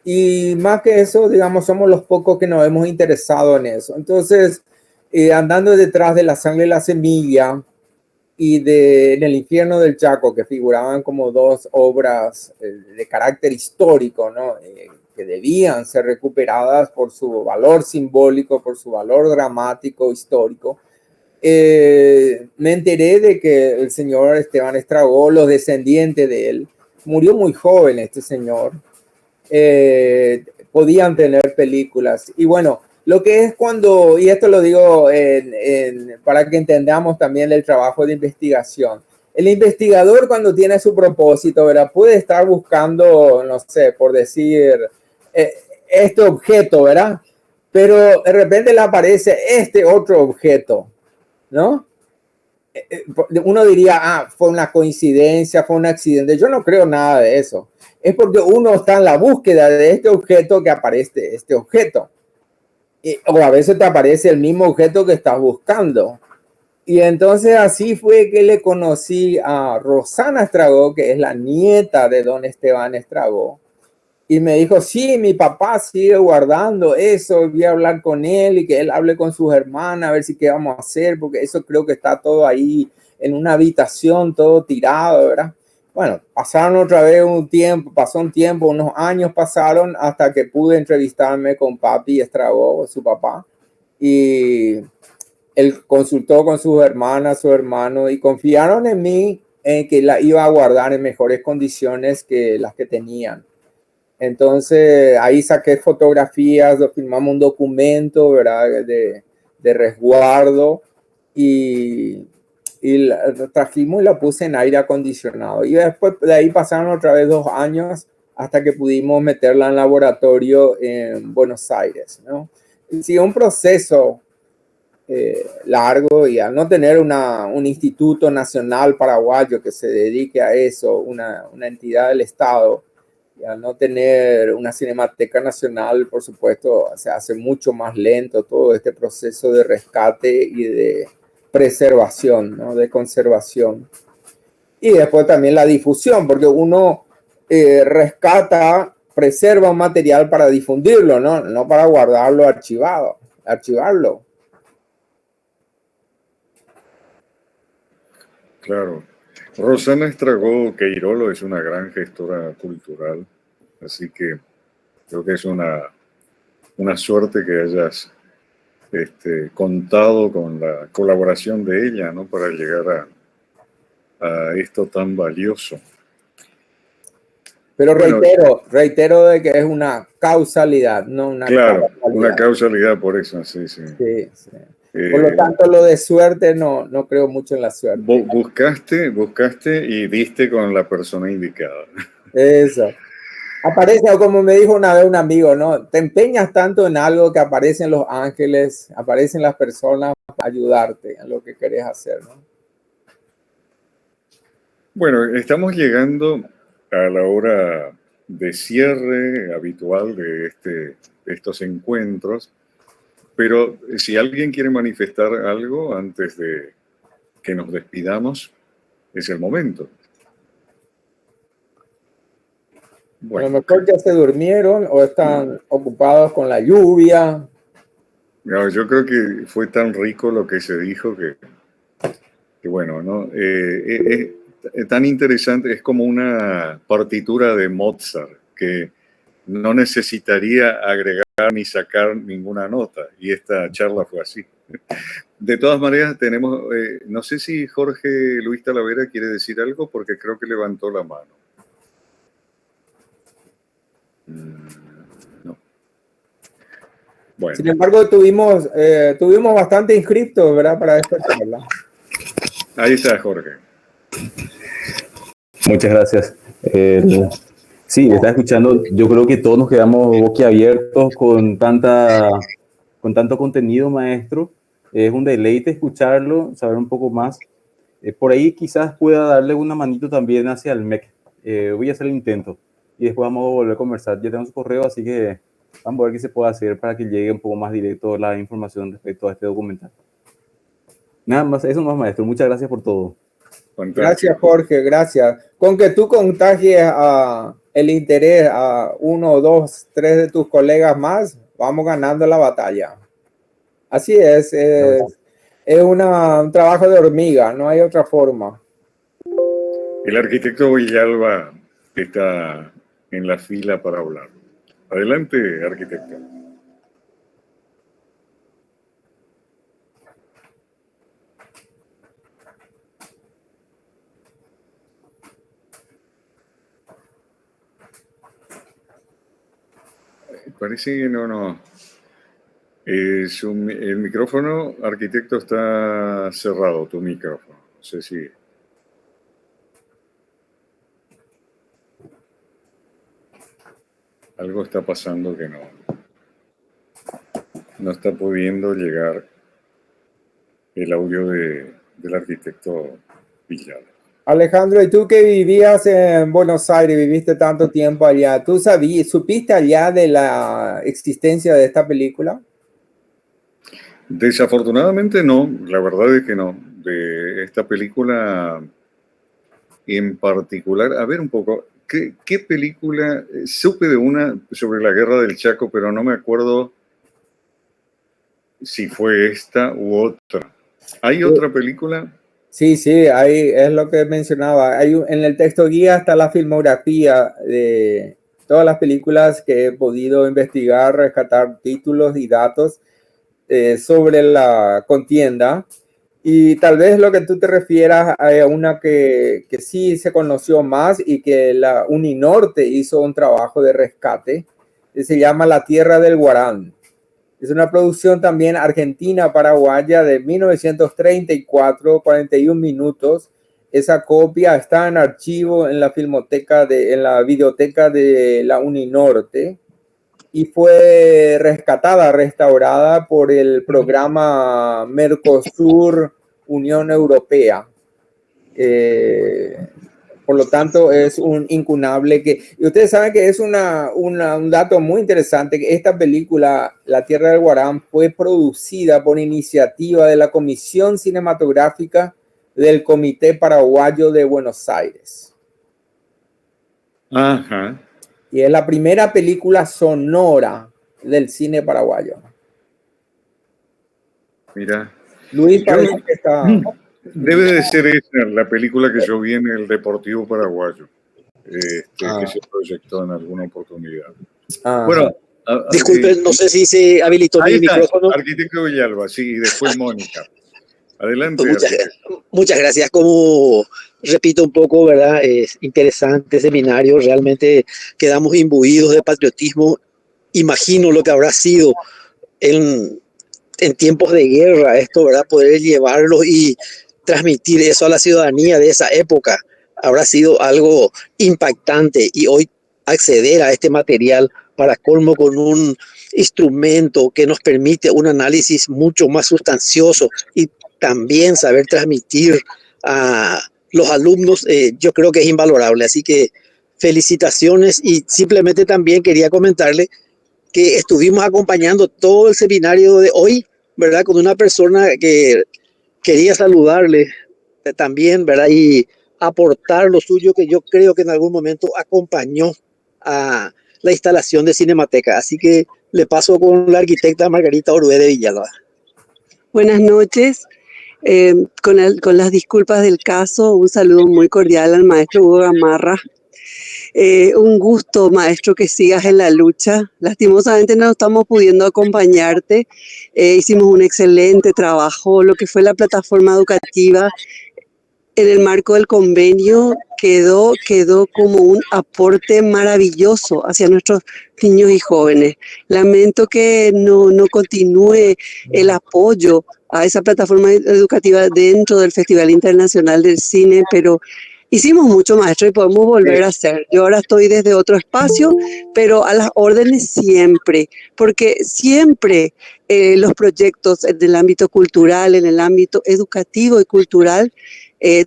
Y más que eso, digamos, somos los pocos que nos hemos interesado en eso. Entonces, andando detrás de La sangre y la semilla y En el infierno del Chaco, que figuraban como dos obras de carácter histórico, ¿no? Que debían ser recuperadas por su valor simbólico, por su valor dramático, histórico. Me enteré de que el señor Esteban Estragó, los descendientes de él, murió muy joven este señor. Podían tener películas. Y bueno, lo que es cuando, y esto lo digo para que entendamos también el trabajo de investigación. El investigador, cuando tiene su propósito, ¿verdad? Puede estar buscando, no sé, por decir, este objeto, ¿verdad? Pero de repente le aparece este otro objeto, ¿no? Uno diría, fue una coincidencia, fue un accidente. Yo no creo nada de eso. Es porque uno está en la búsqueda de este objeto que aparece este objeto. O a veces te aparece el mismo objeto que estás buscando. Y entonces así fue que le conocí a Rosana Estragó, que es la nieta de don Esteban Estragó. Y me dijo, sí, mi papá sigue guardando eso, voy a hablar con él y que él hable con sus hermanas, a ver si qué vamos a hacer, porque eso creo que está todo ahí en una habitación, todo tirado, ¿verdad? bueno, pasaron otra vez un tiempo, pasó un tiempo, unos años pasaron hasta que pude entrevistarme con Papi Estrabó, su papá, y él consultó con sus hermanas, su hermano, y confiaron en mí en que la iba a guardar en mejores condiciones que las que tenían. Entonces ahí saqué fotografías, firmamos un documento, ¿verdad? De resguardo y la trajimos y la puse en aire acondicionado. Y después de ahí pasaron otra vez 2 años hasta que pudimos meterla en laboratorio en Buenos Aires, ¿no? Sí, un proceso largo, y al no tener un instituto nacional paraguayo que se dedique a eso, una entidad del Estado, y al no tener una Cinemateca Nacional, por supuesto, se hace mucho más lento todo este proceso de rescate y de preservación, ¿no? De conservación. Y después también la difusión, porque uno rescata, preserva un material para difundirlo, ¿no? No para guardarlo archivarlo. Claro. Rosana Estragó Queirolo es una gran gestora cultural, así que creo que es una suerte que hayas contado con la colaboración de ella, ¿no? Para llegar a esto tan valioso. Pero reitero de que es una causalidad, no una Claro, causalidad. una causalidad por eso, sí. Sí. Por lo tanto, lo de suerte no creo mucho en la suerte. Buscaste y diste con la persona indicada. Eso. Aparece, como me dijo una vez un amigo, ¿no? Te empeñas tanto en algo que aparecen los ángeles, aparecen las personas para ayudarte en lo que querés hacer, ¿no? Bueno, estamos llegando a la hora de cierre habitual de estos encuentros, pero si alguien quiere manifestar algo antes de que nos despidamos, es el momento. Bueno, a lo mejor ya se durmieron o están ocupados con la lluvia. No, yo creo que fue tan rico lo que se dijo que bueno, ¿no? Es tan interesante, es como una partitura de Mozart que no necesitaría agregar ni sacar ninguna nota, y esta charla fue así. De todas maneras, tenemos, no sé si Jorge Luis Talavera quiere decir algo, porque creo que levantó la mano. No. Bueno. Sin embargo, tuvimos bastante inscriptos, ¿verdad? Para esta charla. Ahí está Jorge. Muchas gracias. Sí, está escuchando. Yo creo que todos nos quedamos boquiabiertos con tanto contenido, maestro. Es un deleite escucharlo, saber un poco más. Por ahí quizás pueda darle una manito también hacia el MEC. Voy a hacer el intento y después vamos a volver a conversar. Ya tengo su correo, así que vamos a ver qué se puede hacer para que llegue un poco más directo la información respecto a este documental. Nada más, eso más, maestro. Muchas gracias por todo. Fantástico. Gracias, Jorge, gracias. Con que tú contagies el interés a 1, 2, 3 de tus colegas más, vamos ganando la batalla. Así es un trabajo de hormiga, no hay otra forma. El arquitecto Villalba está en la fila para hablar. Adelante, arquitecto. Parece que no. El micrófono, arquitecto, está cerrado, tu micrófono. No sé si... Algo está pasando que no está pudiendo llegar el audio del arquitecto Villalba. Alejandro, ¿y tú que vivías en Buenos Aires, viviste tanto tiempo allá, supiste allá de la existencia de esta película? Desafortunadamente no, la verdad es que no. De esta película en particular, a ver un poco, ¿qué película? Supe de una sobre la guerra del Chaco, pero no me acuerdo si fue esta u otra. ¿Hay otra película? Sí, sí, ahí es lo que mencionaba. En el texto guía está la filmografía de todas las películas que he podido investigar, rescatar títulos y datos sobre la contienda. Y tal vez lo que tú te refieras a una que sí se conoció más y que la Uninorte hizo un trabajo de rescate, que se llama La Tierra del Guarán. Es una producción también argentina-paraguaya de 1934, 41 minutos. Esa copia está en archivo en la en la videoteca de la Uninorte y fue rescatada, restaurada por el programa Mercosur Unión Europea. Por lo tanto, es un incunable y ustedes saben que es un dato muy interesante, que esta película, La Tierra del Guarán, fue producida por iniciativa de la Comisión Cinematográfica del Comité Paraguayo de Buenos Aires. Ajá. Y es la primera película sonora del cine paraguayo. Mira. Luis parece que está... Debe de ser esa la película que yo vi en el Deportivo Paraguayo, que se proyectó en alguna oportunidad. Bueno, disculpe, no sé si se habilitó mi micrófono. Arquitecto Villalba, sí, y después Mónica. Adelante. Pues muchas gracias. Como repito un poco, ¿verdad? Es interesante seminario, realmente quedamos imbuidos de patriotismo. Imagino lo que habrá sido en tiempos de guerra esto, ¿verdad? Poder llevarlo y transmitir eso a la ciudadanía de esa época habrá sido algo impactante, y hoy acceder a este material para colmo con un instrumento que nos permite un análisis mucho más sustancioso y también saber transmitir a los alumnos, yo creo que es invalorable. Así que felicitaciones, y simplemente también quería comentarle que estuvimos acompañando todo el seminario de hoy, ¿verdad? Con una persona que quería saludarle también, ¿verdad? Y aportar lo suyo, que yo creo que en algún momento acompañó a la instalación de Cinemateca. Así que le paso con la arquitecta Margarita Orué de Villalba. Buenas noches. Con las disculpas del caso, un saludo muy cordial al maestro Hugo Gamarra. Un gusto, maestro, que sigas en la lucha. Lastimosamente no estamos pudiendo acompañarte. Hicimos un excelente trabajo. Lo que fue la plataforma educativa en el marco del convenio quedó como un aporte maravilloso hacia nuestros niños y jóvenes. Lamento que no continúe el apoyo a esa plataforma educativa dentro del Festival Internacional del Cine, pero hicimos mucho, maestro, y podemos volver a hacer. Yo ahora estoy desde otro espacio, pero a las órdenes siempre, porque siempre los proyectos en el ámbito cultural, en el ámbito educativo y cultural,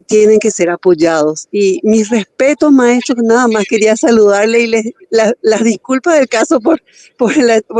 tienen que ser apoyados. Y mis respetos, maestros, nada más quería saludarle y las disculpas del caso por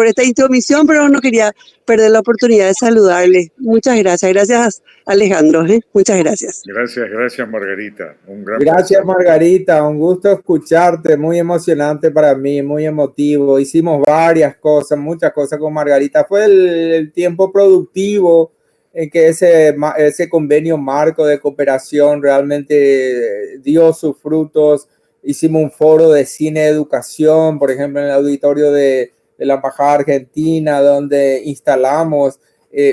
esta intromisión, pero no quería perder la oportunidad de saludarle. Muchas gracias. Gracias, Alejandro. Muchas gracias. Gracias, Margarita. Gracias, Margarita. Un gusto escucharte. Muy emocionante para mí, muy emotivo. Hicimos varias cosas, muchas cosas con Margarita. Fue el tiempo productivo en que ese convenio marco de cooperación realmente dio sus frutos. Hicimos un foro de cine educación, por ejemplo, en el auditorio de la Embajada Argentina, donde instalamos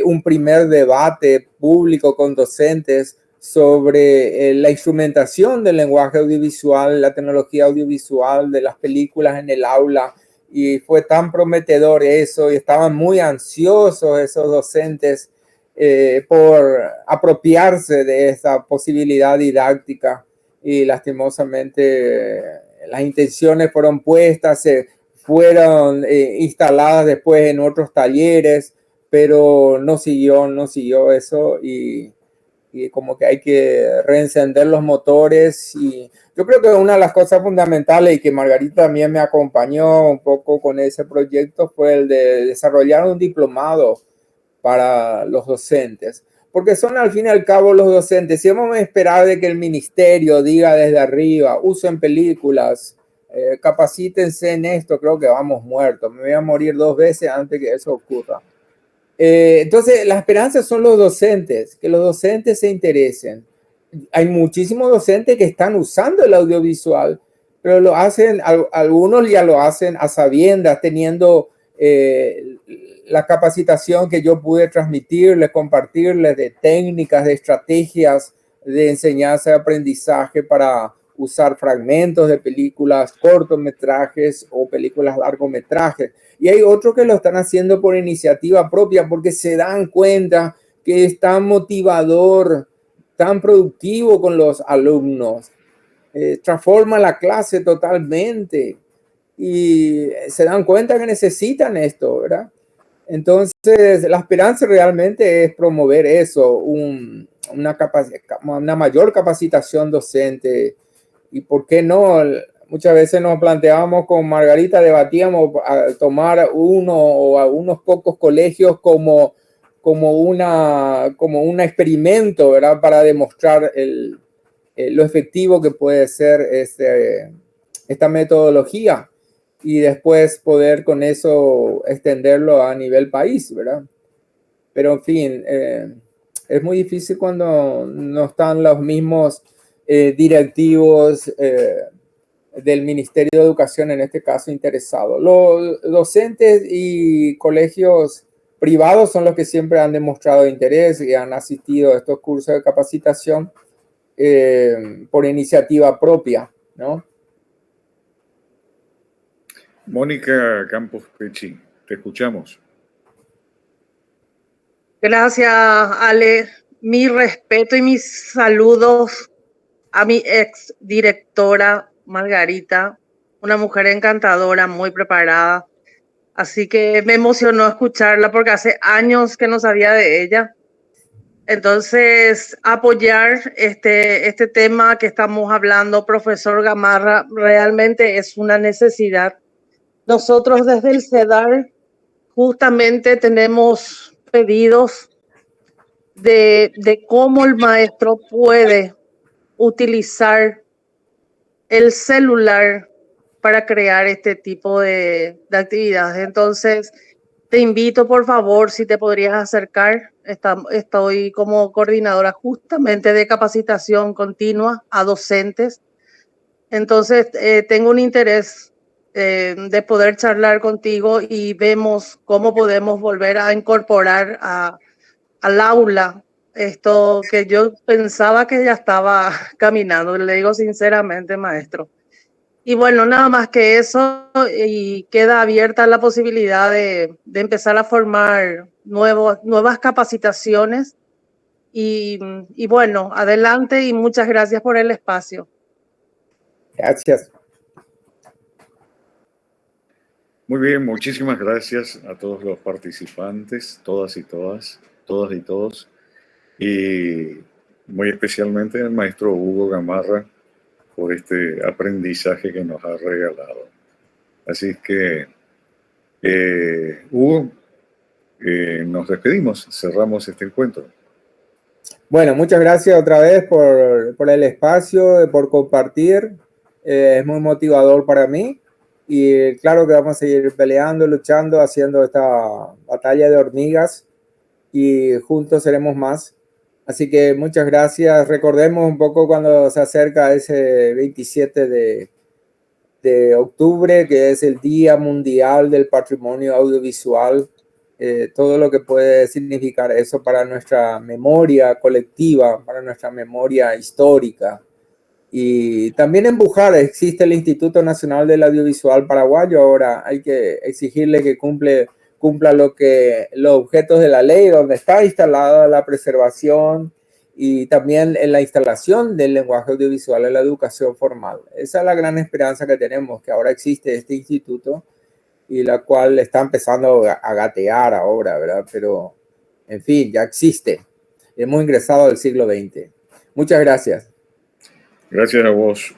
un primer debate público con docentes sobre la instrumentación del lenguaje audiovisual, la tecnología audiovisual de las películas en el aula, y fue tan prometedor eso, y estaban muy ansiosos esos docentes por apropiarse de esa posibilidad didáctica, y lastimosamente las intenciones fueron puestas, se fueron instaladas después en otros talleres, pero no siguió eso, y como que hay que reencender los motores. Y yo creo que una de las cosas fundamentales, y que Margarita también me acompañó un poco con ese proyecto, fue el de desarrollar un diplomado para los docentes, porque son al fin y al cabo los docentes. Si vamos a esperar de que el ministerio diga desde arriba, usen películas, capacítense en esto, creo que vamos muertos. Me voy a morir 2 veces antes que eso ocurra. Entonces, las esperanzas son los docentes, que los docentes se interesen. hay muchísimos docentes que están usando el audiovisual, pero lo hacen, algunos ya lo hacen a sabiendas, teniendo la capacitación que yo pude transmitirles, compartirles de técnicas, de estrategias de enseñanza y aprendizaje para usar fragmentos de películas, cortometrajes o películas largometrajes. Y hay otros que lo están haciendo por iniciativa propia porque se dan cuenta que es tan motivador, tan productivo con los alumnos. Transforma la clase totalmente y se dan cuenta que necesitan esto, ¿verdad? Entonces, la esperanza realmente es promover eso, una mayor capacitación docente. Y por qué no, muchas veces nos planteábamos con Margarita, debatíamos a tomar uno o a unos pocos colegios como un experimento, ¿verdad? Para demostrar lo efectivo que puede ser esta metodología y después poder con eso extenderlo a nivel país, ¿verdad? Pero en fin, es muy difícil cuando no están los mismos directivos del Ministerio de Educación, en este caso, interesados. Los docentes y colegios privados son los que siempre han demostrado interés y han asistido a estos cursos de capacitación por iniciativa propia, ¿no? Mónica Campos Pechi, te escuchamos. Gracias, Ale. Mi respeto y mis saludos a mi ex directora Margarita, una mujer encantadora, muy preparada. Así que me emocionó escucharla porque hace años que no sabía de ella. Entonces, apoyar este tema que estamos hablando, profesor Gamarra, realmente es una necesidad. Nosotros desde el CEDAR justamente tenemos pedidos de cómo el maestro puede utilizar el celular para crear este tipo de actividades. Entonces, te invito, por favor, si te podrías acercar. Estoy como coordinadora justamente de capacitación continua a docentes. Entonces, tengo un interés de poder charlar contigo y vemos cómo podemos volver a incorporar al aula esto que yo pensaba que ya estaba caminando. Le digo sinceramente, maestro. Y bueno, nada más que eso, y queda abierta la posibilidad de empezar a formar nuevas capacitaciones. Y bueno, adelante y muchas gracias por el espacio. Gracias. Muy bien, muchísimas gracias a todos los participantes, todas y todas, todas y todos, y muy especialmente al maestro Hugo Gamarra por este aprendizaje que nos ha regalado. Así es que, Hugo, nos despedimos, cerramos este encuentro. Bueno, muchas gracias otra vez por el espacio, por compartir. Es muy motivador para mí y claro que vamos a seguir peleando, luchando, haciendo esta batalla de hormigas y juntos seremos más. Así que muchas gracias. Recordemos un poco cuando se acerca ese 27 de octubre, que es el Día Mundial del Patrimonio Audiovisual. Todo lo que puede significar eso para nuestra memoria colectiva, para nuestra memoria histórica. Y también empujar, existe el Instituto Nacional del Audiovisual Paraguayo, ahora hay que exigirle que cumpla los objetos de la ley, donde está instalada la preservación y también en la instalación del lenguaje audiovisual en la educación formal. Esa es la gran esperanza que tenemos, que ahora existe este instituto y la cual está empezando a gatear ahora, ¿verdad? Pero, en fin, ya existe. Hemos ingresado al siglo XX. Muchas gracias. Gracias a vos,